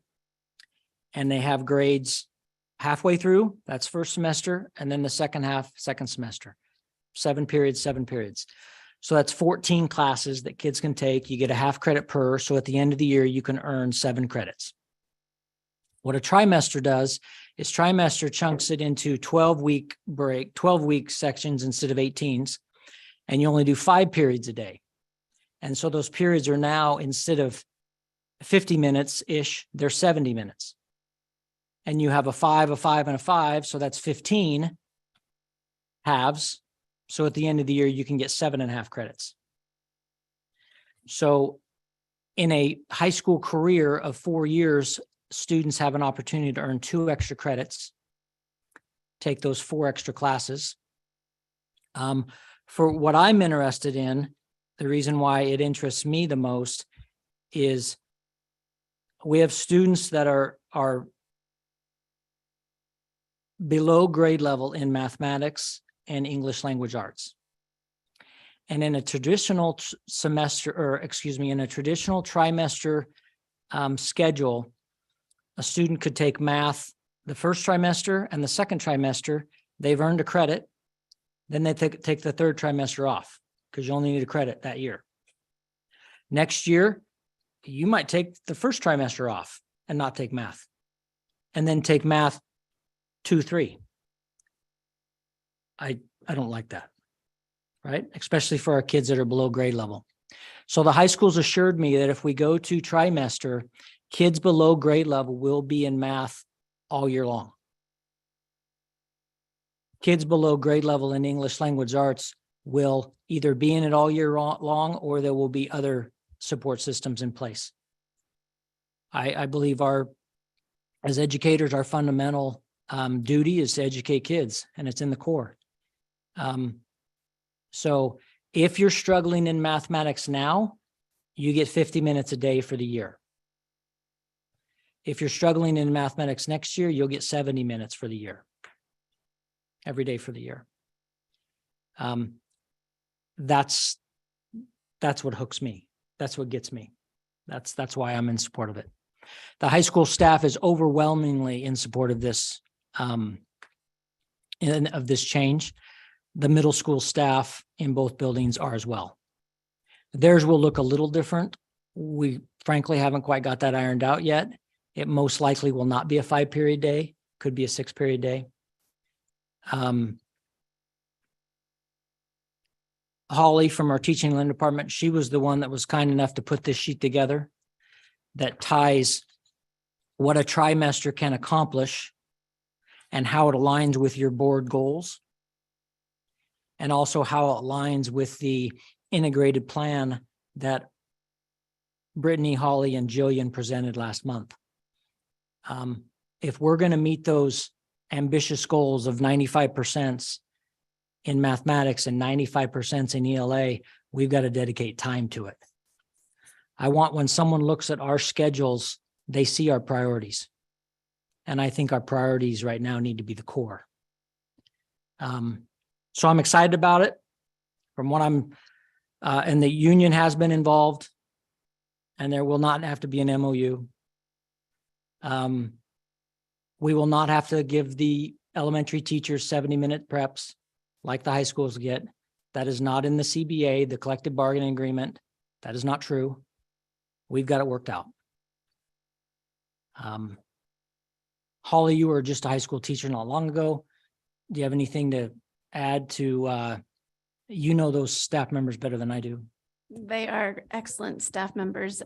and they have grades halfway through, that's first semester, and then the second half, second semester. 7 periods. So that's 14 classes that kids can take. You get a half credit per, so at the end of the year, you can earn 7 credits. What a trimester does is trimester chunks it into 12-week sections instead of 18s, and you only do 5 periods a day. And so those periods are now, instead of 50 minutes-ish, they're 70 minutes. And you have a 5, a 5, and a 5, so that's 15 halves. So at the end of the year, you can get 7.5 credits. So in a high school career of 4 years, students have an opportunity to earn 2 extra credits, take those 4 extra classes. For what I'm interested in, the reason why it interests me the most is we have students that are below grade level in mathematics and English language arts. And in a traditional in a traditional trimester schedule, a student could take math the first trimester and the second trimester. They've earned a credit. Then they take the third trimester off because you only need a credit that year. Next year, you might take the first trimester off and not take math. And then take math 2, 3. I don't like that, right? Especially for our kids that are below grade level. So the high schools assured me that if we go to trimester, kids below grade level will be in math all year long. Kids below grade level in English language arts will either be in it all year long, or there will be other support systems in place. I believe as educators, our fundamental duty is to educate kids, and it's in the core. So if you're struggling in mathematics now, you get 50 minutes a day for the year. If you're struggling in mathematics next year, you'll get 70 minutes for the year. Every day for the year. That's what hooks me. That's what gets me. That's why I'm in support of it. The high school staff is overwhelmingly in support of this, of this change. The middle school staff in both buildings are as well. Theirs will look a little different. We frankly haven't quite got that ironed out yet. It most likely will not be a 5-period day, could be a 6-period day. Holly from our teaching and learning department, she was the one that was kind enough to put this sheet together that ties what a trimester can accomplish and how it aligns with your board goals, and also how it aligns with the integrated plan that Brittany, Holly, and Jillian presented last month. If we're going to meet those ambitious goals of 95% in mathematics and 95% in ELA, we've got to dedicate time to it. I want when someone looks at our schedules, they see our priorities. And I think our priorities right now need to be the core. So I'm excited about it. From what and the union has been involved, and there will not have to be an MOU. We will not have to give the elementary teachers 70-minute preps like the high schools get. That is not in the CBA, the collective bargaining agreement. That is not true. We've got it worked out. Holly, you were just a high school teacher not long ago. Do you have anything to add to, you know those staff members better than I do? They are excellent staff members.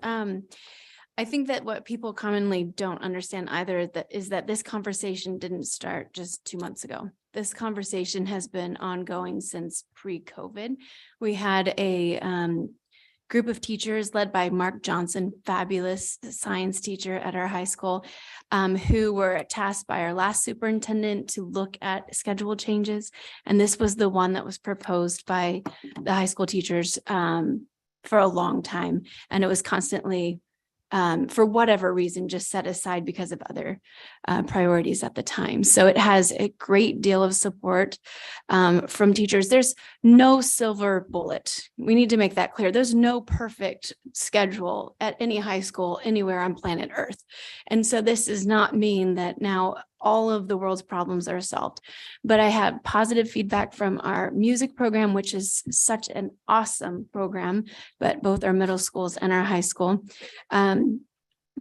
I think that what people commonly don't understand either is that this conversation didn't start just 2 months ago. This conversation has been ongoing since pre-COVID. We had a group of teachers led by Mark Johnson, fabulous science teacher at our high school, who were tasked by our last superintendent to look at schedule changes. And this was the one that was proposed by the high school teachers for a long time. And it was constantly, for whatever reason, just set aside because of other priorities at the time. So it has a great deal of support from teachers. There's no silver bullet. We need to make that clear. There's no perfect schedule at any high school anywhere on planet Earth. And so this does not mean that now all of the world's problems are solved. But I have positive feedback from our music program, which is such an awesome program, but both our middle schools and our high school.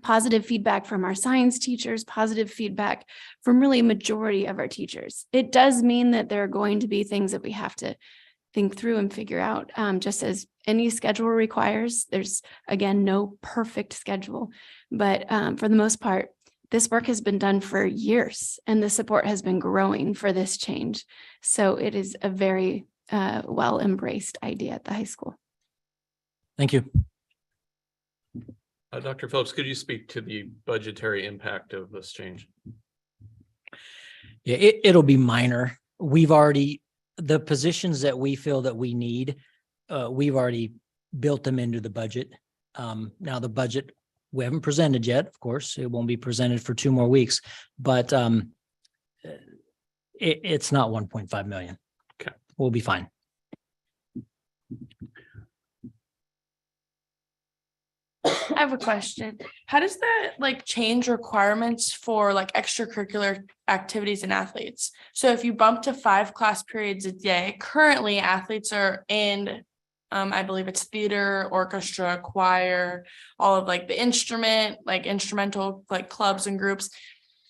Positive feedback from our science teachers, positive feedback from really a majority of our teachers. It does mean that there are going to be things that we have to think through and figure out, just as any schedule requires. There's, again, no perfect schedule, but for the most part, this work has been done for years and the support has been growing for this change. So it is a very well embraced idea at the high school. Thank you. Dr. Phillips, could you speak to the budgetary impact of this change? Yeah, it'll be minor. We've already, the positions that we feel that we need, we've already built them into the budget. Now the budget, we haven't presented yet, of course. It won't be presented for 2 more weeks, but it's not 1.5 million. Okay. We'll be fine. I have a question. How does that like change requirements for like extracurricular activities and athletes? So if you bump to 5 class periods a day, currently athletes are in, I believe it's theater, orchestra, choir, all of like the instrumental like clubs and groups.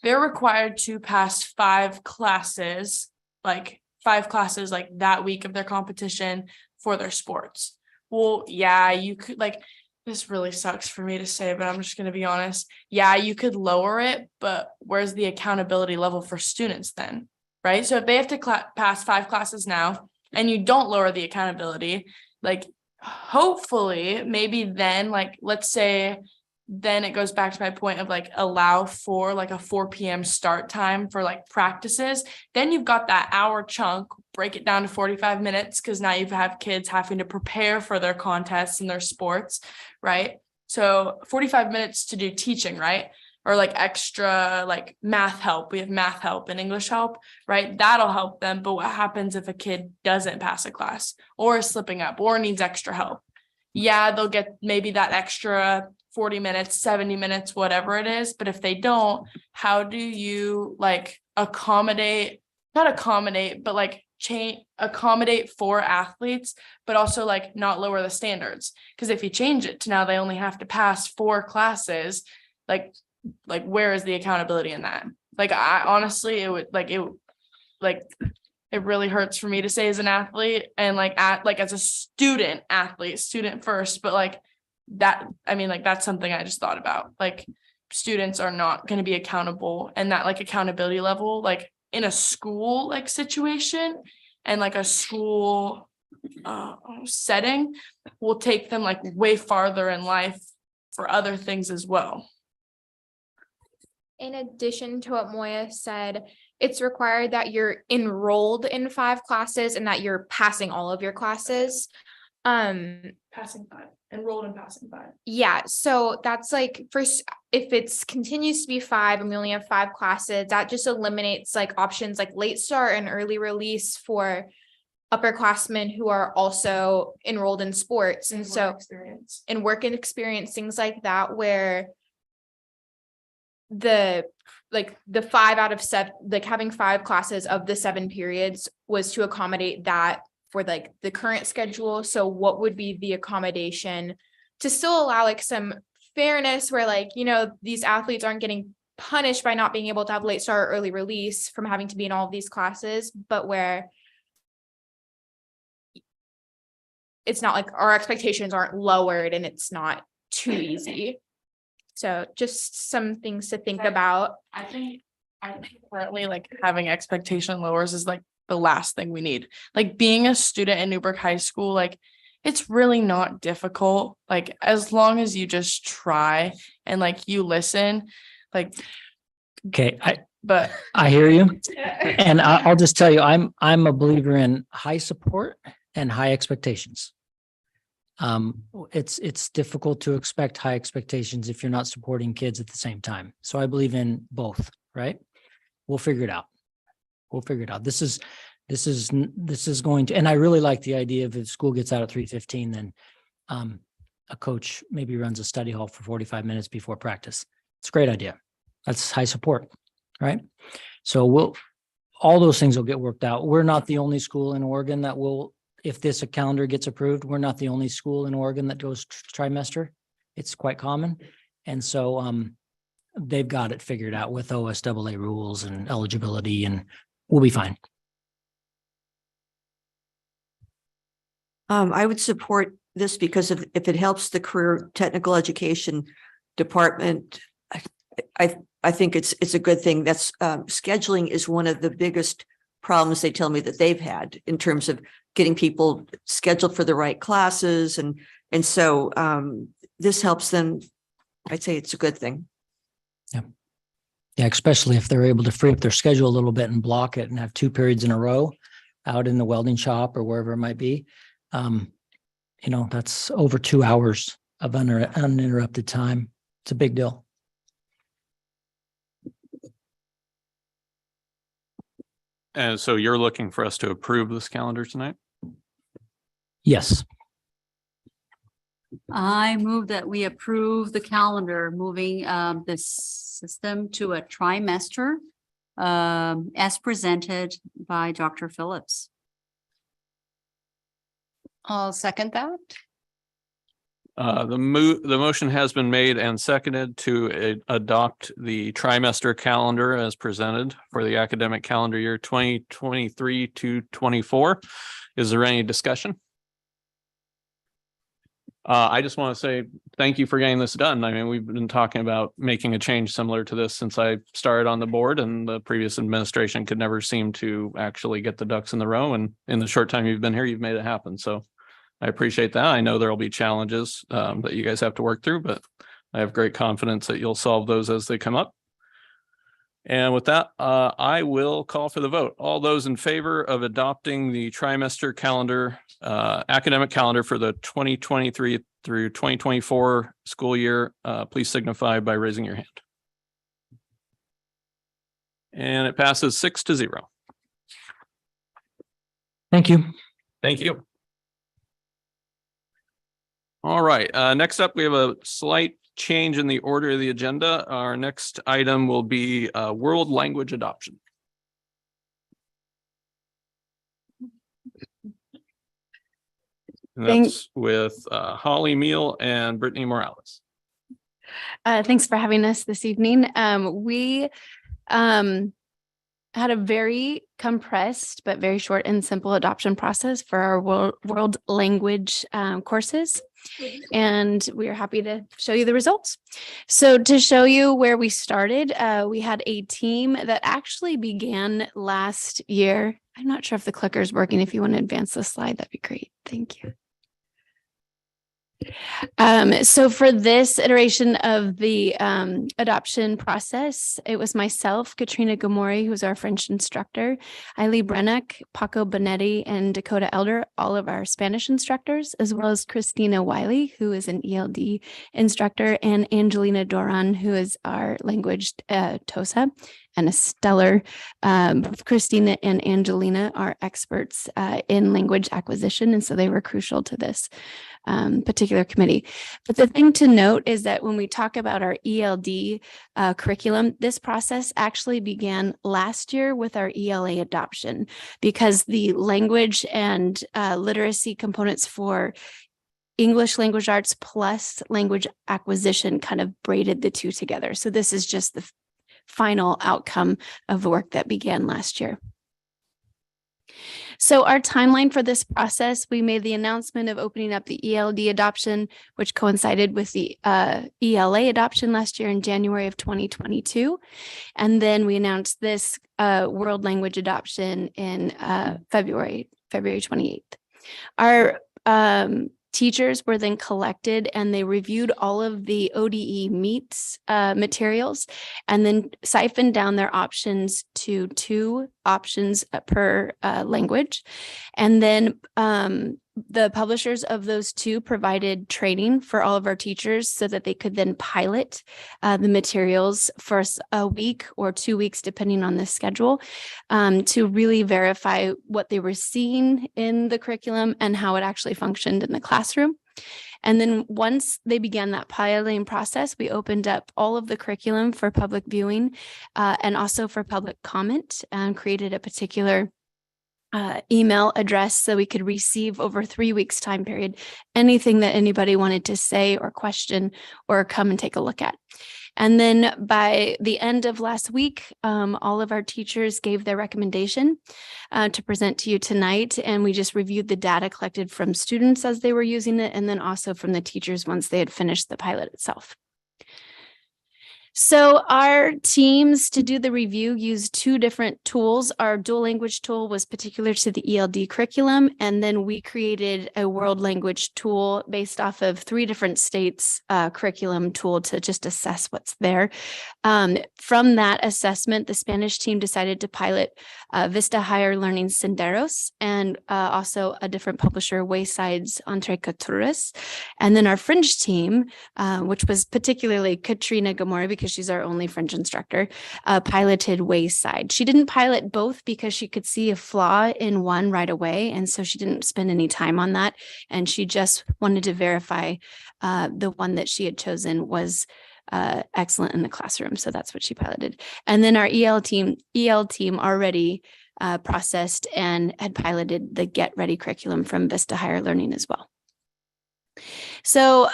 They're required to pass 5 classes, like that week of their competition for their sports. Well, yeah, you could like, this really sucks for me to say, but I'm just going to be honest. Yeah, you could lower it, but where's the accountability level for students then? Right. So if they have to pass 5 classes now and you don't lower the accountability, like hopefully maybe then, like, let's say, then it goes back to my point of like allow for like a 4 p.m. start time for like practices. Then you've got that hour chunk, break it down to 45 minutes because now you have kids having to prepare for their contests and their sports, right? So 45 minutes to do teaching, right? Or like extra like math help. We have math help and English help, right? That'll help them. But what happens if a kid doesn't pass a class or is slipping up or needs extra help? Yeah, they'll get maybe that extra 40 minutes, 70 minutes, whatever it is. But if they don't, how do you like accommodate for athletes, but also like not lower the standards? Because if you change it to now they only have to pass 4 classes, like where is the accountability in that? Like I honestly, it really hurts for me to say as an athlete and as a student first, but like that, I mean, like that's something I just thought about. Like students are not going to be accountable, and that like accountability level, like in a school like situation and like a school setting will take them like way farther in life for other things as well. In addition to what Moya said, it's required that you're enrolled in 5 classes and that you're passing all of your classes. Passing 5, enrolled and passing 5. Yeah, so that's like first, if it's continues to be 5 and we only have 5 classes, that just eliminates like options like late start and early release for upperclassmen who are also enrolled in sports. And so in work and experience, things like that, where the 5 out of 7, like having 5 classes of the 7 periods was to accommodate that for like the current schedule. So what would be the accommodation to still allow like some fairness where like, you know, these athletes aren't getting punished by not being able to have late start or early release from having to be in all of these classes, but where it's not like our expectations aren't lowered and it's not too easy. So just some things to think about. I think currently like having expectation lowers is like the last thing we need. Like being a student in Newberg High School, like it's really not difficult. Like as long as you just try and like you listen, like. Okay, I hear you. And I'll just tell you, I'm a believer in high support and high expectations. It's difficult to expect high expectations if you're not supporting kids at the same time. So I believe in both, right? We'll figure it out. This is going to, and I really like the idea of if school gets out at 3:15, then a coach maybe runs a study hall for 45 minutes before practice. It's a great idea. That's high support, right? So all those things will get worked out. We're not the only school in Oregon that will, if this calendar gets approved, we're not the only school in Oregon that goes trimester. It's quite common. And so they've got it figured out with OSAA rules and eligibility, and we'll be fine. I would support this because if it helps the career technical education department, I think it's a good thing. That's scheduling is one of the biggest problems they tell me that they've had in terms of getting people scheduled for the right classes. And so this helps them. I'd say it's a good thing. Yeah. Yeah, especially if they're able to free up their schedule a little bit and block it and have 2 periods in a row out in the welding shop or wherever it might be. That's over 2 hours of uninterrupted time. It's a big deal. And so you're looking for us to approve this calendar tonight? Yes. I move that we approve the calendar, moving this system to a trimester as presented by Dr. Phillips. I'll second that. The motion has been made and seconded to adopt the trimester calendar as presented for the academic calendar year 2023 to 24. Is there any discussion? I just want to say thank you for getting this done. I mean, we've been talking about making a change similar to this since I started on the board, and the previous administration could never seem to actually get the ducks in the row. And in the short time you've been here, you've made it happen. So I appreciate that. I know there'll be challenges that you guys have to work through, but I have great confidence that you'll solve those as they come up. And with that, I will call for the vote. All those in favor of adopting the trimester calendar, academic calendar for the 2023 through 2024 school year, please signify by raising your hand. And it passes 6-0. Thank you. Thank you. All right, next up, we have a slight change in the order of the agenda. Our next item will be world language adoption. And that's with Holly Meal and Brittany Morales. Thanks for having us this evening. We had a very compressed but very short and simple adoption process for our world language courses. And we are happy to show you the results. So to show you where we started, we had a team that actually began last year. I'm not sure if the clicker is working. If you want to advance the slide, that'd be great. Thank you. So for this iteration of the adoption process, it was myself, Katrina Gamori, who's our French instructor, Eileen Brennick, Paco Bonetti, and Dakota Elder, all of our Spanish instructors, as well as Christina Wiley, who is an ELD instructor, and Angelina Doran, who is our language TOSA, and a stellar, both Christina and Angelina are experts in language acquisition, and so they were crucial to this particular committee. But the thing to note is that when we talk about our ELD curriculum, this process actually began last year with our ELA adoption, because the language and literacy components for English language arts plus language acquisition kind of braided the two together. So this is just the final outcome of the work that began last year. So our timeline for this process, we made the announcement of opening up the ELD adoption, which coincided with the ELA adoption last year in January of 2022. And then we announced this world language adoption in February 28th. Our teachers were then collected and they reviewed all of the ODE meets materials and then siphoned down their options to 2 options per language. And then the publishers of those 2 provided training for all of our teachers so that they could then pilot the materials for a week or 2 weeks, depending on the schedule, to really verify what they were seeing in the curriculum and how it actually functioned in the classroom. And then once they began that piloting process, we opened up all of the curriculum for public viewing and also for public comment, and created a particular email address so we could receive over 3 weeks time period anything that anybody wanted to say or question or come and take a look at. And then by the end of last week, all of our teachers gave their recommendation to present to you tonight. And we just reviewed the data collected from students as they were using it, and then also from the teachers once they had finished the pilot itself. So our teams to do the review used 2 different tools. Our dual language tool was particular to the ELD curriculum, and then we created a world language tool based off of 3 different states' curriculum tool to just assess what's there. From that assessment, the Spanish team decided to pilot Vista Higher Learning Senderos and also a different publisher, Wayside's Entre Culturas. And then our French team, which was particularly Katrina Gamora, because because she's our only French instructor, piloted Wayside. She didn't pilot both because she could see a flaw in one right away. And so she didn't spend any time on that. And she just wanted to verify the one that she had chosen was excellent in the classroom. So that's what she piloted. And then our EL team already processed and had piloted the Get Ready curriculum from Vista Higher Learning as well. So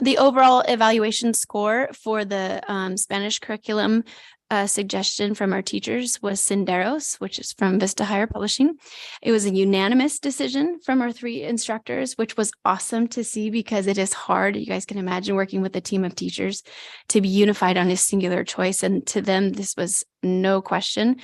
the overall evaluation score for the Spanish curriculum suggestion from our teachers was Senderos, which is from Vista Higher Publishing. It was a unanimous decision from our 3 instructors, which was awesome to see because it is hard. You guys can imagine working with a team of teachers to be unified on a singular choice. And to them, this was no question.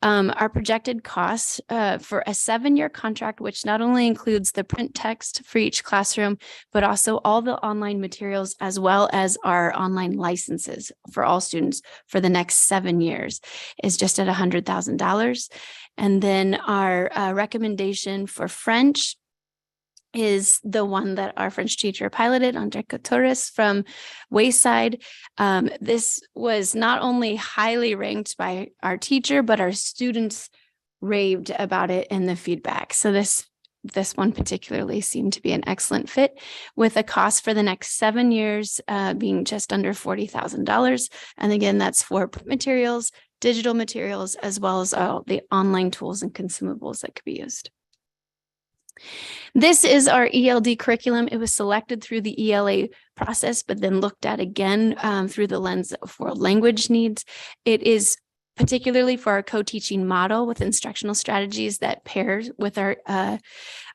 Our projected costs for a 7-year contract, which not only includes the print text for each classroom, but also all the online materials, as well as our online licenses for all students for the next 7 years, is just at $100,000. And then our recommendation for French is the one that our French teacher piloted, Andre Couturris from Wayside. This was not only highly ranked by our teacher, but our students raved about it in the feedback. So this one particularly seemed to be an excellent fit, with a cost for the next 7 years being just under $40,000. And again, that's for print materials, digital materials, as well as all the online tools and consumables that could be used. This is our ELD curriculum. It was selected through the ELA process, but then looked at again through the lens of world language needs. It is particularly for our co-teaching model with instructional strategies that pairs with our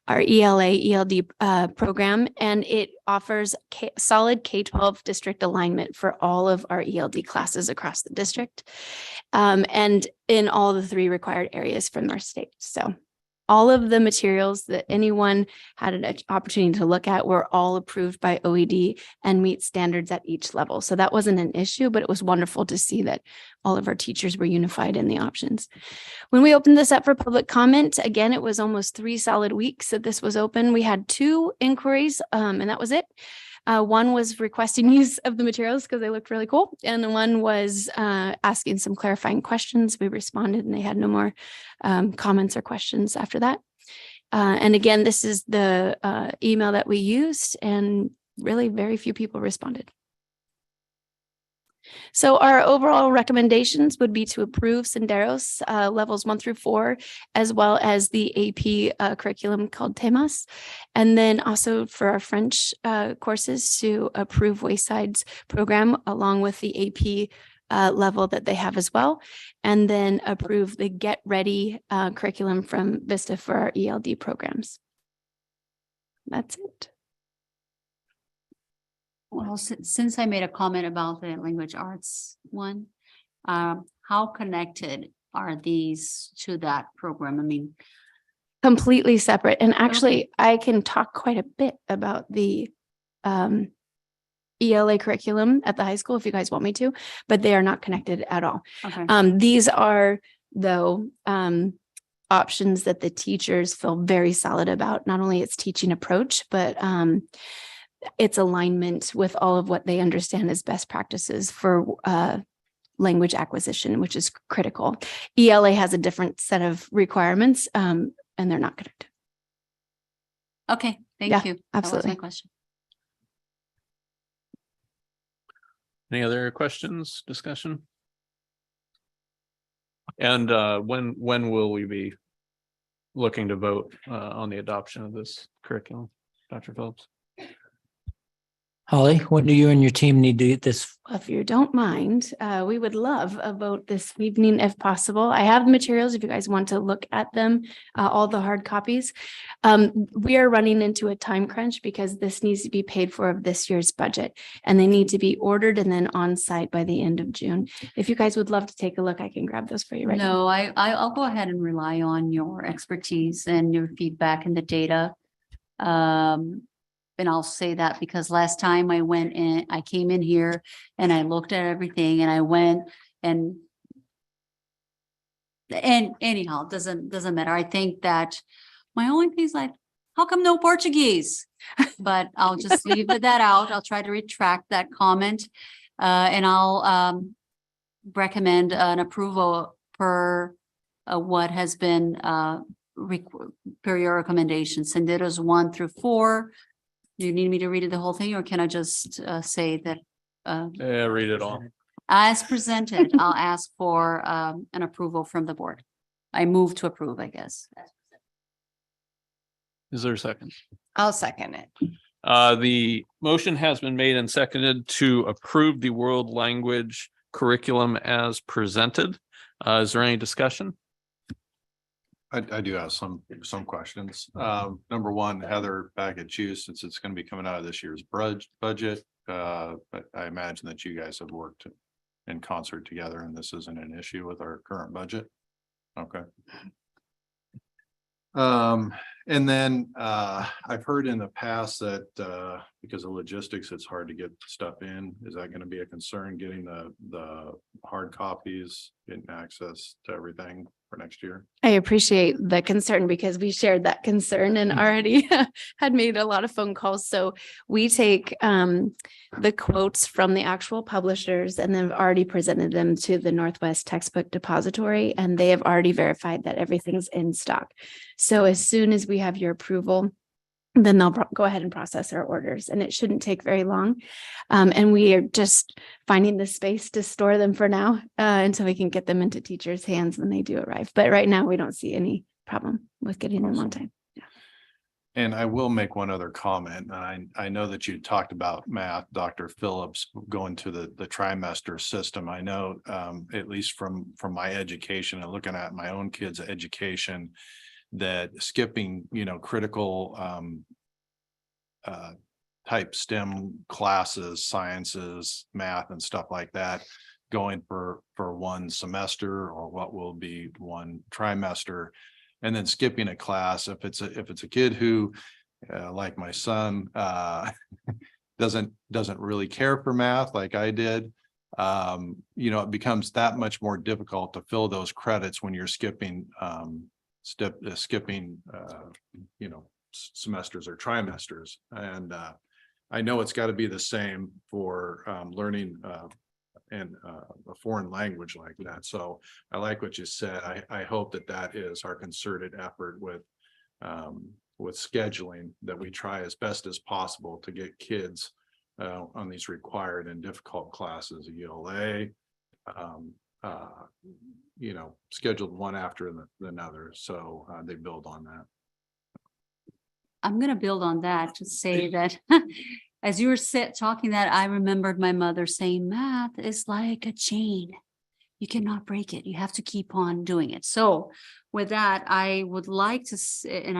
ELA ELD program, and it offers solid K-12 district alignment for all of our ELD classes across the district, and in all the 3 required areas from our state. So all of the materials that anyone had an opportunity to look at were all approved by OED and meet standards at each level. So that wasn't an issue, but it was wonderful to see that all of our teachers were unified in the options. When we opened this up for public comment, again, it was almost 3 solid weeks that this was open. We had 2 inquiries, and that was it. One was requesting use of the materials because they looked really cool. And one was asking some clarifying questions. We responded and they had no more comments or questions after that. And again, this is the email that we used, and really very few people responded. So our overall recommendations would be to approve Senderos levels 1 through 4, as well as the AP curriculum called Temas. And then also for our French courses to approve Wayside's program along with the AP level that they have as well. And then approve the Get Ready curriculum from Vista for our ELD programs. That's it. Well, since I made a comment about the language arts one, how connected are these to that program? I mean, Completely separate. And actually, I can talk quite a bit about the ELA curriculum at the high school if you guys want me to, but they are not connected at all. okay. These are, though, options that the teachers feel very solid about. Not only its teaching approach, but its alignment with all of what they understand as best practices for language acquisition, which is critical. ELA has a different set of requirements, and they're not connected. Okay, thank Yeah, you. absolutely. That was my question. Any other questions, discussion? And when will we be looking to vote on the adoption of this curriculum, Dr. Phillips? Holly, when do you and your team need to get this? If you don't mind, we would love a vote this evening if possible. I have the materials if you guys want to look at them, all the hard copies. We are running into a time crunch because this needs to be paid for of this year's budget, and they need to be ordered and then on site by the end of June. If you guys would love to take a look, I can grab those for you right now. No, I'll go ahead and rely on your expertise and your feedback and the data. And I'll say that because last time I went in, I came in here and I looked at everything and I went and anyhow, it doesn't matter. I think that my only thing is like, how come no Portuguese? But I'll just leave that out. I'll try to retract that comment. And I'll recommend an approval per what has been per your recommendations. And there's 1 through 4. Do you need me to read it the whole thing, or can I just say that? Yeah, read it all. As presented, I'll ask for an approval from the board. I move to approve, I guess. Is there a second? I'll second it. The motion has been made and seconded to approve the world language curriculum as presented. Is there any discussion? I do have some questions. Number one, Heather, back at you, since it's going to be coming out of this year's budget. But I imagine that you guys have worked in concert together and this isn't an issue with our current budget. Okay. And then I've heard in the past that because of logistics, it's hard to get stuff in. Is that going to be a concern, getting the hard copies, getting access to everything for next year? I appreciate the concern because we shared that concern and already had made a lot of phone calls. So we take the quotes from the actual publishers and then have already presented them to the Northwest Textbook Depository, and they have already verified that everything's in stock. So as soon as we have your approval, then they'll go ahead and process our orders, and it shouldn't take very long. And we are just finding the space to store them for now until we can get them into teachers' hands when they do arrive. But right now, we don't see any problem with getting them on time. And I will make one other comment. I know that you talked about math, Dr. Phillips, going to the trimester system. I know, at least from my education and looking at my own kids' education, that skipping, critical type STEM classes, sciences, math and stuff like that, going for 1 semester or what will be 1 trimester, and then skipping a class. If it's a kid who, like my son, doesn't really care for math like I did, it becomes that much more difficult to fill those credits when you're skipping semesters or trimesters. And I know it's got to be the same for learning and a foreign language like that. So I like what you said. I hope that is our concerted effort with scheduling, that we try as best as possible to get kids on these required and difficult classes, ELA, scheduled one after another. So they build on that. I'm going to build on that to say that as you were talking that, I remembered my mother saying, math is like a chain. You cannot break it. You have to keep on doing it. So with that, I would like to, and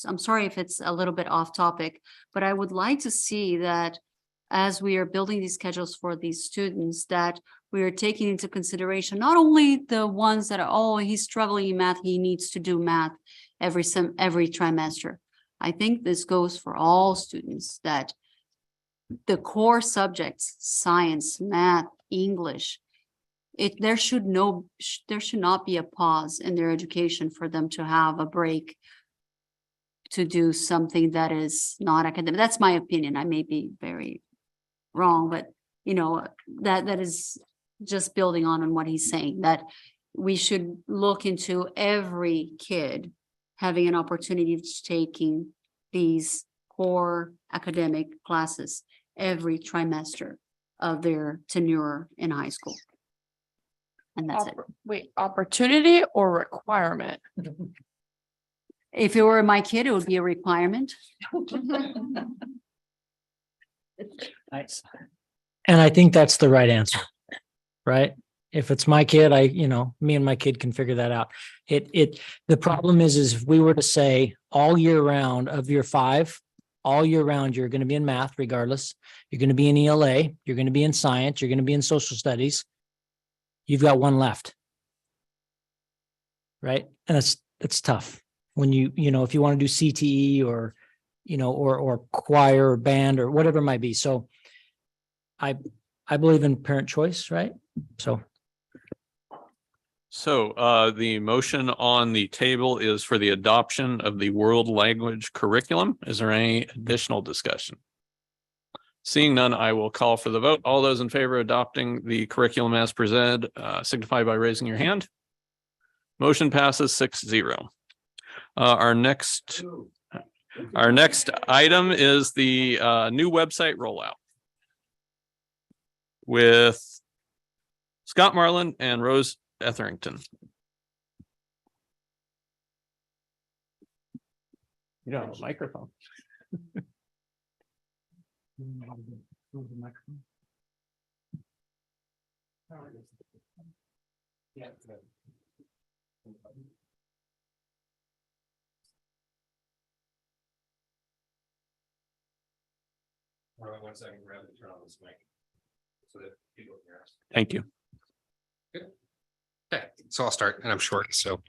I'm sorry if it's a little bit off topic, but I would like to see that as we are building these schedules for these students, that we are taking into consideration not only the ones that are, oh, he's struggling in math, he needs to do math every trimester. I think this goes for all students, that the core subjects, science, math, English, there should not be a pause in their education for them to have a break to do something that is not academic. That's my opinion. I may be very wrong, but that is just building on what he's saying, that we should look into every kid having an opportunity of taking these core academic classes every trimester of their tenure in high school. And that's it. Wait, opportunity or requirement? If it were my kid, it would be a requirement. Nice. And I think that's the right answer, right? If it's my kid, me and my kid can figure that out. The problem is if we were to say all year round of year 5, all year round, you're going to be in math regardless. You're going to be in ELA. You're going to be in science. You're going to be in social studies. You've got 1 left. Right. And it's tough when if you want to do CTE or choir or band or whatever it might be. So I believe in parent choice, right? So the motion on the table is for the adoption of the world language curriculum. Is there any additional discussion? Seeing none, I will call for the vote. All those in favor of adopting the curriculum as presented, signify by raising your hand. Motion passes 6-0. Our next item is the new website rollout with Scott Marlin and Rose Etherington. You don't have a microphone. Thank you. Okay, so I'll start and I'm short, so.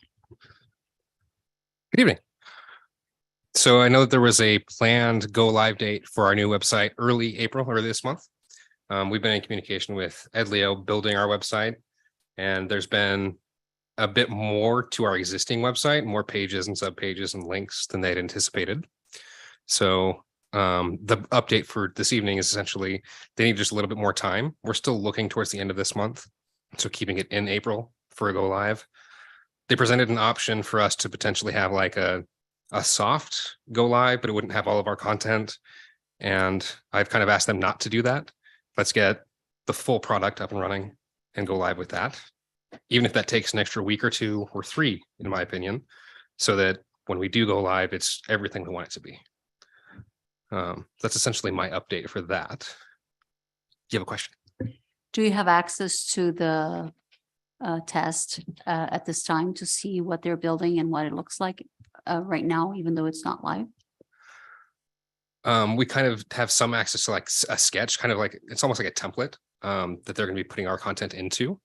Good evening. So I know that there was a planned go live date for our new website early April or this month. We've been in communication with Ed Leo building our website, and there's been a bit more to our existing website, more pages and subpages and links than they'd anticipated. So the update for this evening is essentially they need just a little bit more time. We're still looking towards the end of this month, so keeping it in April for a go live. They presented an option for us to potentially have like a soft go live, but it wouldn't have all of our content. And I've kind of asked them not to do that. Let's get the full product up and running and go live with that. Even if that takes an extra week or 2 or 3, in my opinion, so that when we do go live, it's everything we want it to be. That's essentially my update for that. Do you have a question? Do you have access to the test at this time to see what they're building and what it looks like right now, even though it's not live? We kind of have some access to like a sketch, kind of like it's almost like a template that they're going to be putting our content into.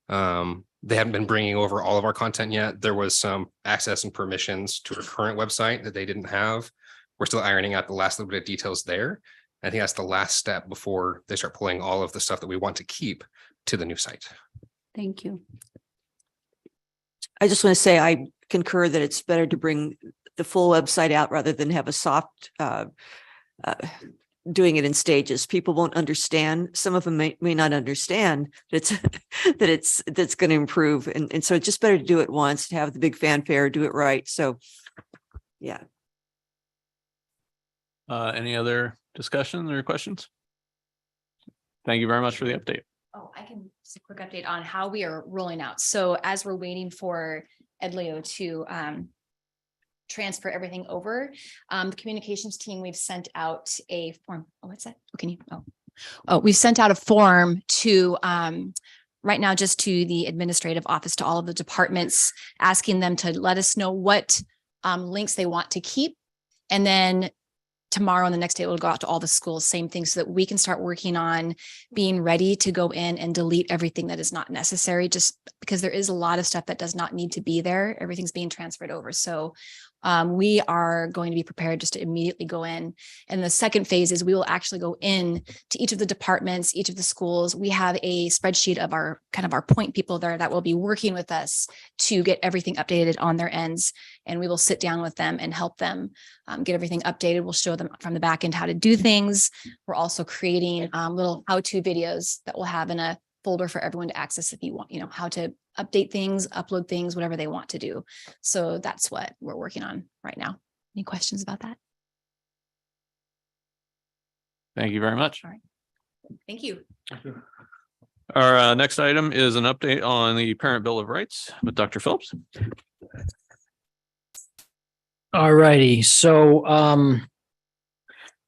They haven't been bringing over all of our content yet. There was some access and permissions to our current website that they didn't have. We're still ironing out the last little bit of details there. I think that's the last step before they start pulling all of the stuff that we want to keep to the new site. Thank you. I just want to say I concur that it's better to bring the full website out rather than have a soft doing it in stages. People won't understand. Some of them may not understand that it's that's going to improve. And so it's just better to do it once, to have the big fanfare, do it right. So yeah. Any other discussion or questions? Thank you very much for the update. Oh, I can just a quick update on how we are rolling out. So as we're waiting for Ed Leo to transfer everything over, the communications team, we've sent out a form. Oh, what's that? Oh, can you? Oh, we've sent out a form to right now just to the administrative office, to all of the departments, asking them to let us know what links they want to keep. And then tomorrow and the next day, it will go out to all the schools, same thing, so that we can start working on being ready to go in and delete everything that is not necessary, just because there is a lot of stuff that does not need to be there. Everything's being transferred over. So we are going to be prepared just to immediately go in. And the second phase is we will actually go in to each of the departments, each of the schools. We have a spreadsheet of our kind of our point people there that will be working with us to get everything updated on their ends. And we will sit down with them and help them get everything updated. We'll show them from the back end how to do things. We're also creating little how-to videos that we'll have in a folder for everyone to access if you want, how to update things, upload things, whatever they want to do. So that's what we're working on right now. Any questions about that? Thank you very much. All right. Thank you. Our next item is an update on the Parent Bill of Rights with Dr. Phillips. All righty. So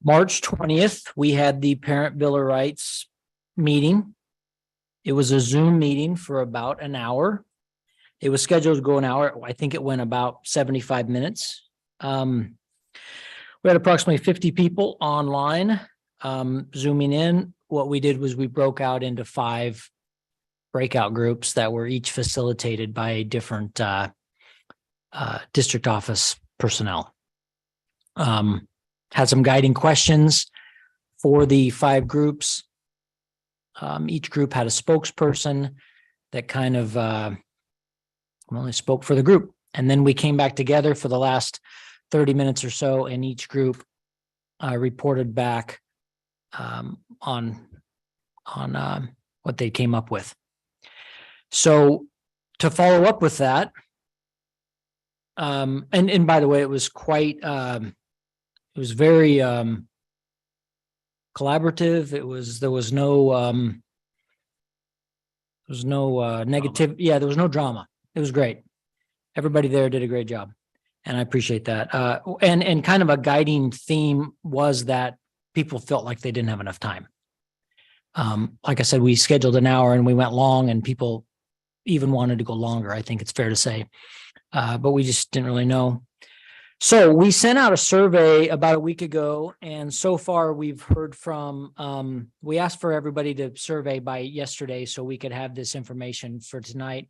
March 20th, we had the Parent Bill of Rights meeting. It was a Zoom meeting for about an hour. It was scheduled to go an hour. I think it went about 75 minutes. We had approximately 50 people online Zooming in. What we did was we broke out into 5 breakout groups that were each facilitated by a different district office personnel. Had some guiding questions for the 5 groups. Each group had a spokesperson that kind of only spoke for the group. And then we came back together for the last 30 minutes or so, and each group reported back on what they came up with. So to follow up with that, and by the way, it was quite, it was very collaborative. There was no negative. Yeah, there was no drama. It was great. Everybody there did a great job. And I appreciate that. And kind of a guiding theme was that people felt like they didn't have enough time. Like I said, we scheduled an hour and we went long, and people even wanted to go longer. I think it's fair to say, but we just didn't really know. So we sent out a survey about a week ago, and so far we've heard from, we asked for everybody to survey by yesterday so we could have this information for tonight.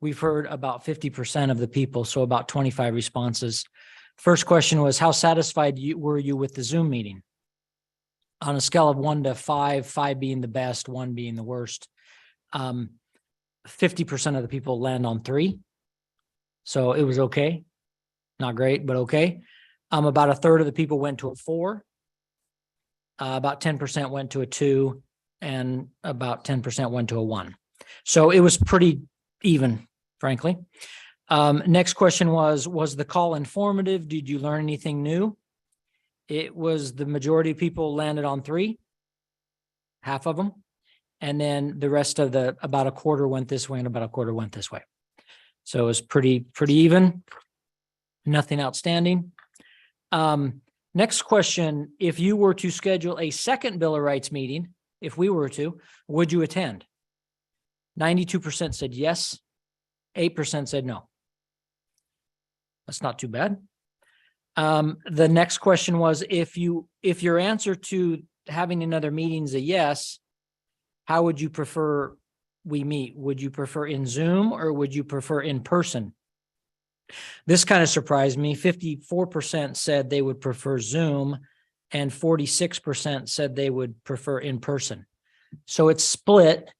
We've heard about 50% of the people, so about 25 responses. First question was, how satisfied were you with the Zoom meeting? On a scale of 1 to 5, 5 being the best, 1 being the worst. 50% of the people land on 3. So it was okay. Not great, but okay. About a third of the people went to a 4. About 10% went to a 2, and about 10% went to a 1. So it was pretty even, frankly. Next question was the call informative? Did you learn anything new? It was the majority of people landed on 3, half of them. And then the rest of about a quarter went this way and about a quarter went this way. So it was pretty even. Nothing outstanding. Next question, if you were to schedule a second Bill of Rights meeting, if we were to, would you attend? 92% said yes, 8% said no. That's not too bad. The next question was, if your answer to having another meeting is a yes, how would you prefer we meet? Would you prefer in Zoom or would you prefer in person? This kind of surprised me. 54% said they would prefer Zoom and 46% said they would prefer in person. So it's split,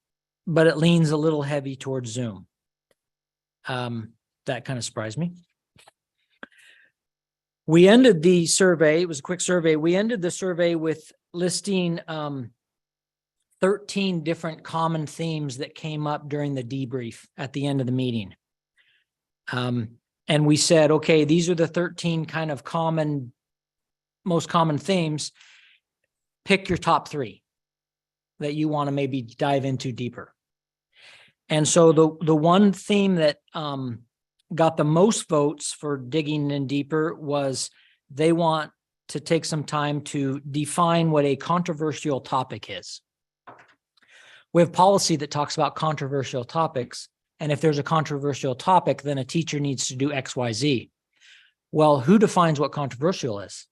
but it leans a little heavy towards Zoom. That kind of surprised me. We ended the survey. It was a quick survey. We ended the survey with listing 13 different common themes that came up during the debrief at the end of the meeting. And we said, okay, these are the 13 kind of most common themes. Pick your top 3 that you want to maybe dive into deeper. And so the one theme that got the most votes for digging in deeper was they want to take some time to define what a controversial topic is. We have policy that talks about controversial topics. And if there's a controversial topic, then a teacher needs to do X, Y, Z. Well, who defines what controversial is?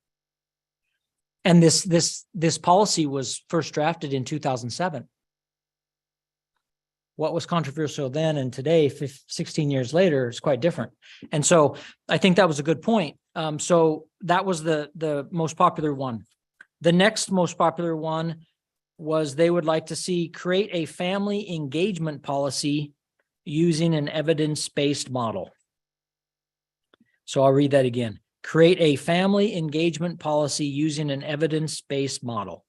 And this policy was first drafted in 2007. What was controversial then and today, 16 years later, is quite different. And so I think that was a good point. So that was the most popular one. The next most popular one was they would like to see create a family engagement policy using an evidence-based model. So I'll read that again. Create a family engagement policy using an evidence-based model.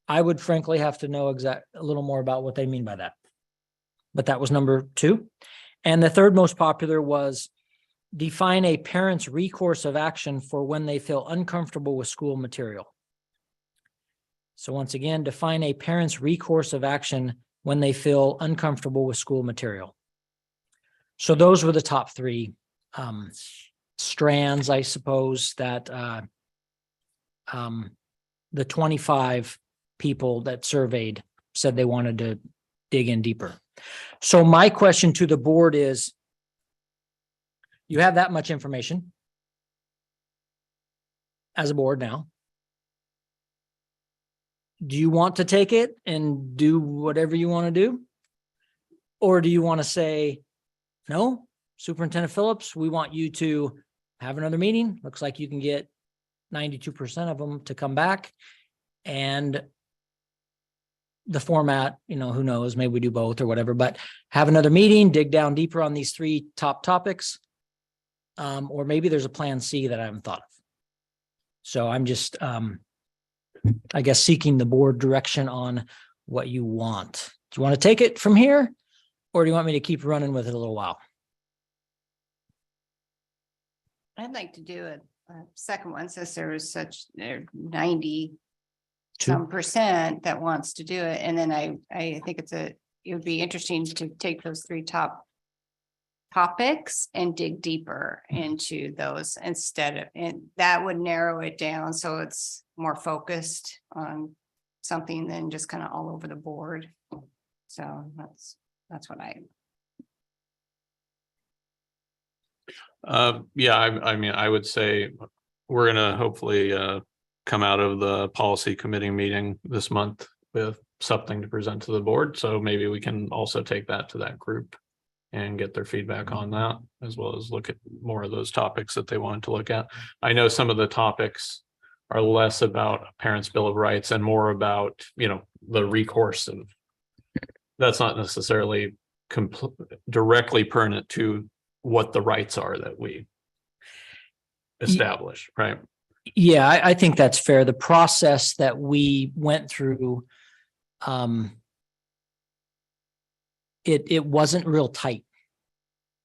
I would frankly have to know a little more about what they mean by that. But that was number 2. And the third most popular was define a parent's recourse of action for when they feel uncomfortable with school material. So once again, define a parent's recourse of action when they feel uncomfortable with school material. So those were the top 3 strands, I suppose, that the 25 people that surveyed said they wanted to dig in deeper. So my question to the board is, you have that much information as a board now. Do you want to take it and do whatever you want to do? Or do you want to say, no, Superintendent Phillips, we want you to have another meeting. Looks like you can get 92% of them to come back. And the format, who knows, maybe we do both or whatever, but have another meeting, dig down deeper on these 3 top topics. Or maybe there's a plan C that I haven't thought of. So I'm just, I guess, seeking the board direction on what you want. Do you want to take it from here? Or do you want me to keep running with it a little while? I'd like to do a second one since there was such 90 Two. some percent that wants to do it. And then I think it would be interesting to take those three top topics and dig deeper into those and that would narrow it down. So it's more focused on something than just kind of all over the board. So that's what Yeah, I mean, I would say we're gonna hopefully come out of the policy committee meeting this month with something to present to the board. So maybe we can also take that to that group and get their feedback on that, as well as look at more of those topics that they wanted to look at. I know some of the topics are less about Parents' Bill of Rights and more about, you know, the recourse of, that's not necessarily directly pertinent to what the rights are that we establish, right? Yeah, I think that's fair. The process that we went through, it wasn't real tight,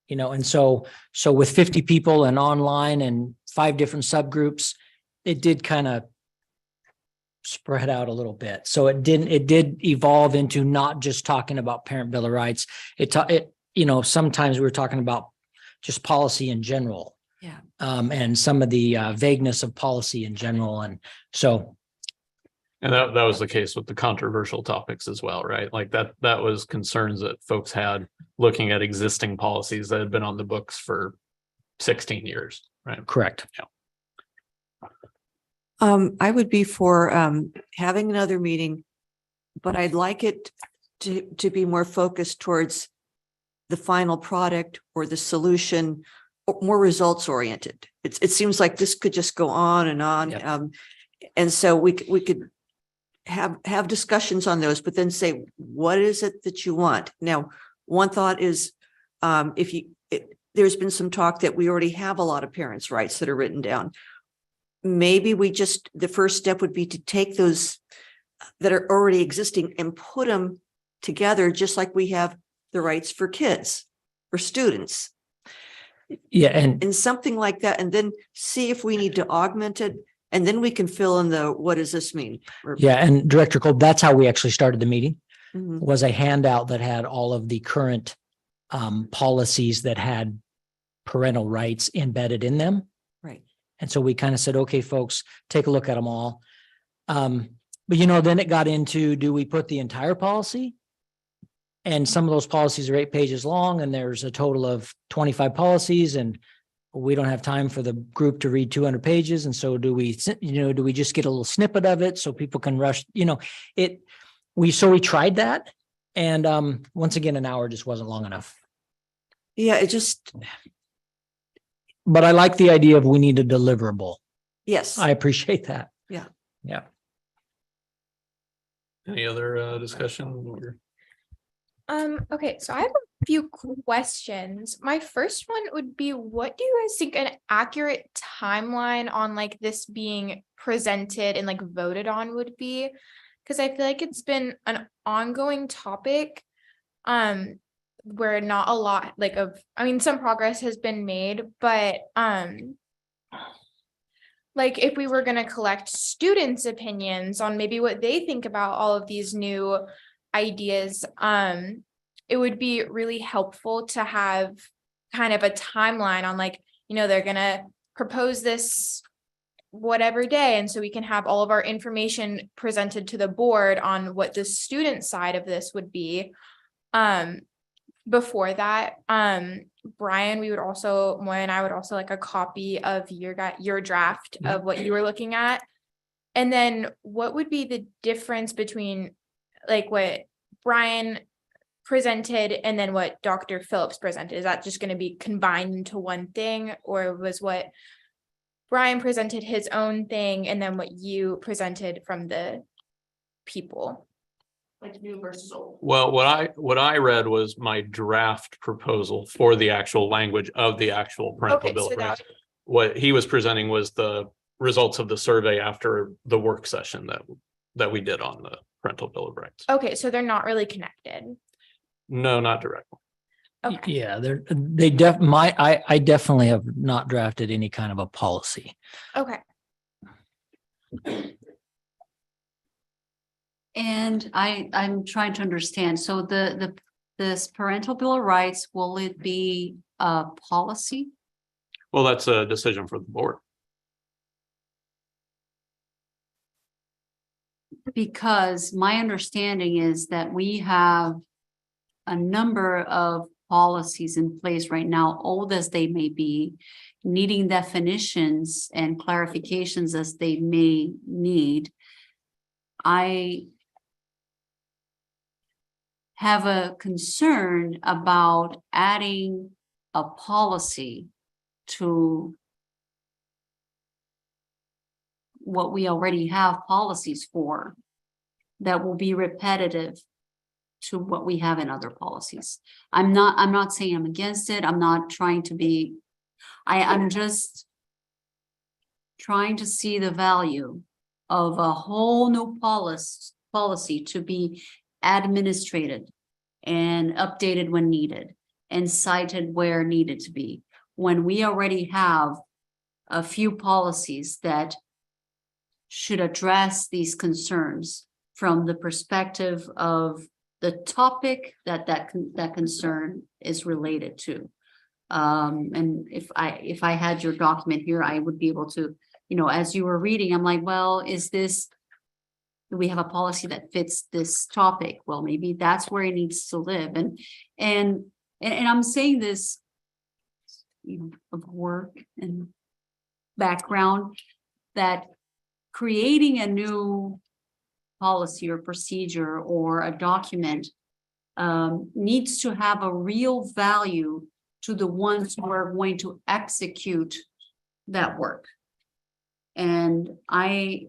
you know, and so with 50 people and online and 5 different subgroups, it did kind of spread out a little bit. So it did evolve into not just talking about Parent Bill of Rights. You know, sometimes we were talking about just policy in general. Yeah. And some of the vagueness of policy in general. And so. And that was the case with the controversial topics as well, right? Like that was concerns that folks had looking at existing policies that had been on the books for 16 years, right? Correct. Yeah. I would be for having another meeting, but I'd like it to be more focused towards the final product or the solution, or more results oriented. It seems like this could just go on and on. Yep. And so we could have discussions on those, but then say, what is it that you want? Now, one thought is there's been some talk that we already have a lot of parents' rights that are written down. Maybe the first step would be to take those that are already existing and put them together, just like we have the rights for kids, for students. Yeah. And something like that, and then see if we need to augment it. And then we can fill in what does this mean? yeah. And Director Cole, that's how we actually started the meeting, Mhm. was a handout that had all of the current policies that had parental rights embedded in them. Right. And so we kind of said, okay, folks, take a look at them all. But you know, then it got into, do we put the entire policy? And some of those policies are 8 pages long, and there's a total of 25 policies, and we don't have time for the group to read 200 pages. And so do we just get a little snippet of it so people can rush, we tried that. And once again, an hour just wasn't long enough. Yeah, But I like the idea of we need a deliverable. yes. I appreciate that. Yeah. Yeah. Any other discussion? Okay, so I have a few questions. My first one would be, what do you guys think an accurate timeline on like this being presented and like voted on would be? Because I feel like it's been an ongoing topic, where not a lot some progress has been made, but like if we were going to collect students' opinions on maybe what they think about all of these new ideas, it would be really helpful to have kind of a timeline on they're going to propose this whatever day, and so we can have all of our information presented to the board on what the student side of this would be. Before that, Brian, I would also like a copy of your draft of what you were looking at. And then what would be the difference between like what Brian presented and then what Dr. Phillips presented? Is that just going to be combined into one thing, or was what Brian presented his own thing and then what you presented from the people? Like new versus old. Well, what I read was my draft proposal for the actual language of the actual parental bill of rights. What he was presenting was the results of the survey after the work session that we did on the parental bill of rights. Okay, so they're not really connected. No, not directly. Okay. Yeah, I definitely have not drafted any kind of a policy. Okay. And I'm trying to understand, so this parental bill of rights, will it be a policy? Well, that's a decision for the board. Because my understanding is that we have a number of policies in place right now, old as they may be, needing definitions and clarifications as they may need. I have a concern about adding a policy to what we already have policies for that will be repetitive to what we have in other policies. I'm not saying I'm against it. I'm not trying to be, I'm just trying to see the value of a whole new policy to be administrated and updated when needed and cited where needed to be, when we already have a few policies that should address these concerns from the perspective of the topic that concern is related to. And if I had your document here, I would be able to, as you were reading, I'm like, well, do we have a policy that fits this topic? Well, maybe that's where it needs to live. And I'm saying this of work and background, that creating a new policy or procedure or a document needs to have a real value to the ones who are going to execute that work. And I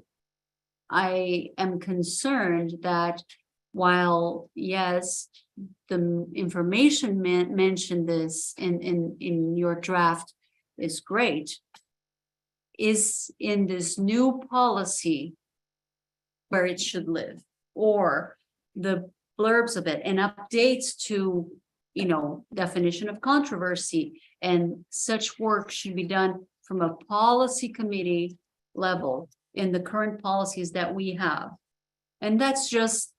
am concerned that while, yes, the information mentioned this in your draft is great, is in this new policy where it should live, or the blurbs of it and updates to, definition of controversy, and such work should be done from a policy committee level in the current policies that we have. And that's just,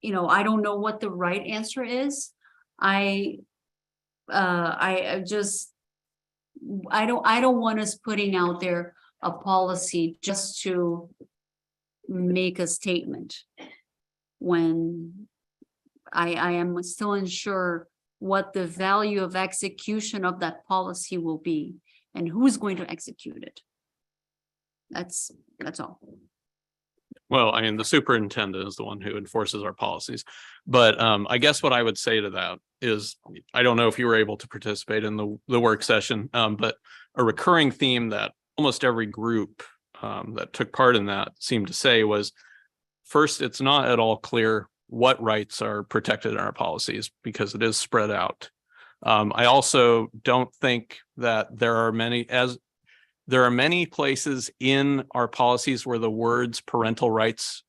I don't know what the right answer is. I don't want us putting out there a policy just to make a statement when I am still unsure what the value of execution of that policy will be and who's going to execute it. That's all. Well, I mean, the superintendent is the one who enforces our policies. But I guess what I would say to that is, I don't know if you were able to participate in the work session, but a recurring theme that almost every group that took part in that seemed to say was, first, it's not at all clear what rights are protected in our policies because it is spread out. I also don't think that there are many places in our policies where the words parental rights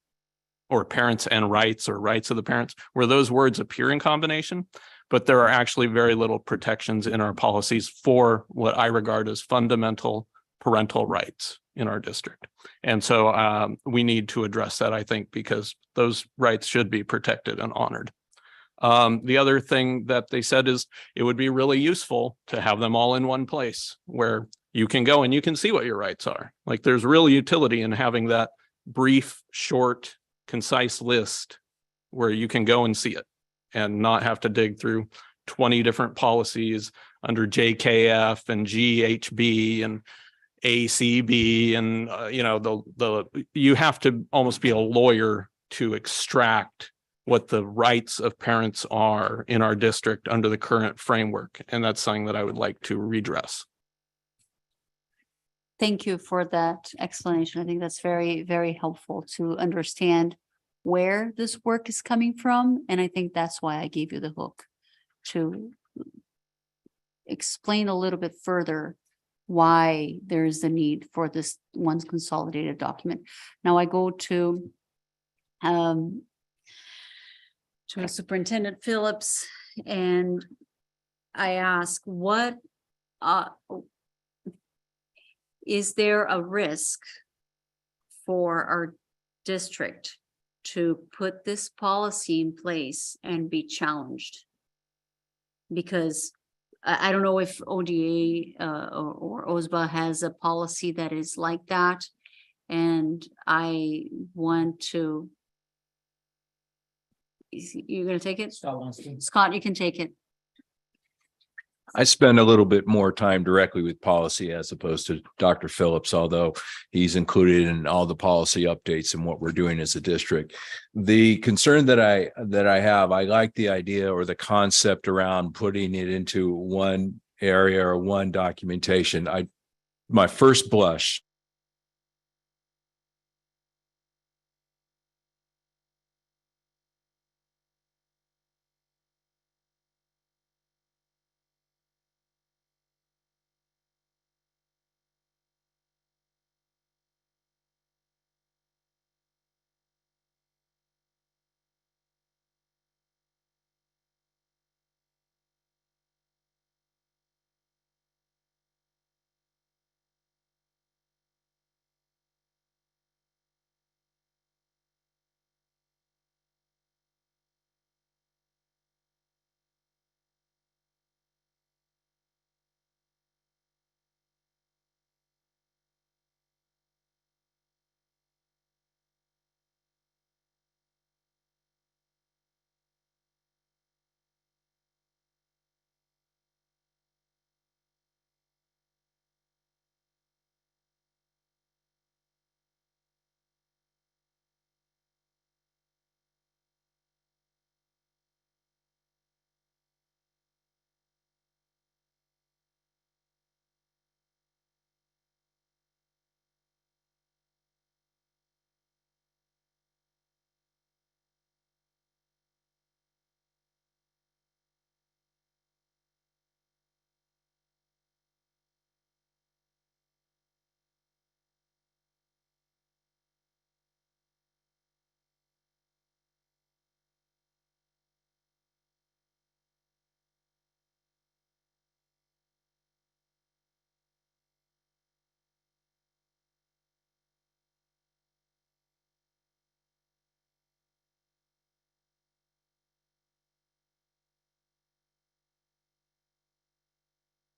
or parents and rights or rights of the parents, where those words appear in combination, but there are actually very little protections in our policies for what I regard as fundamental parental rights in our district. And so we need to address that, I think, because those rights should be protected and honored. The other thing that they said is it would be really useful to have them all in one place where you can go and you can see what your rights are. Like, there's real utility in having that brief, short, concise list where you can go and see it and not have to dig through 20 different policies under JKF and GHB and ACB and you have to almost be a lawyer to extract what the rights of parents are in our district under the current framework. And that's something that I would like to redress. Thank you for that explanation. I think that's very, very helpful to understand where this work is coming from. And I think that's why I gave you the hook to explain a little bit further why there is the need for this one consolidated document. Now I go to Superintendent Phillips and I ask, what is there a risk for our district to put this policy in place and be challenged? Because I don't know if ODA or OSBA has a policy that is like that. And I want to. You're gonna take it? Scott, you can take it. I spend a little bit more time directly with policy as opposed to Dr. Phillips, although he's included in all the policy updates and what we're doing as a district. The concern that I have, I like the idea or the concept around putting it into one area or one documentation. My first blush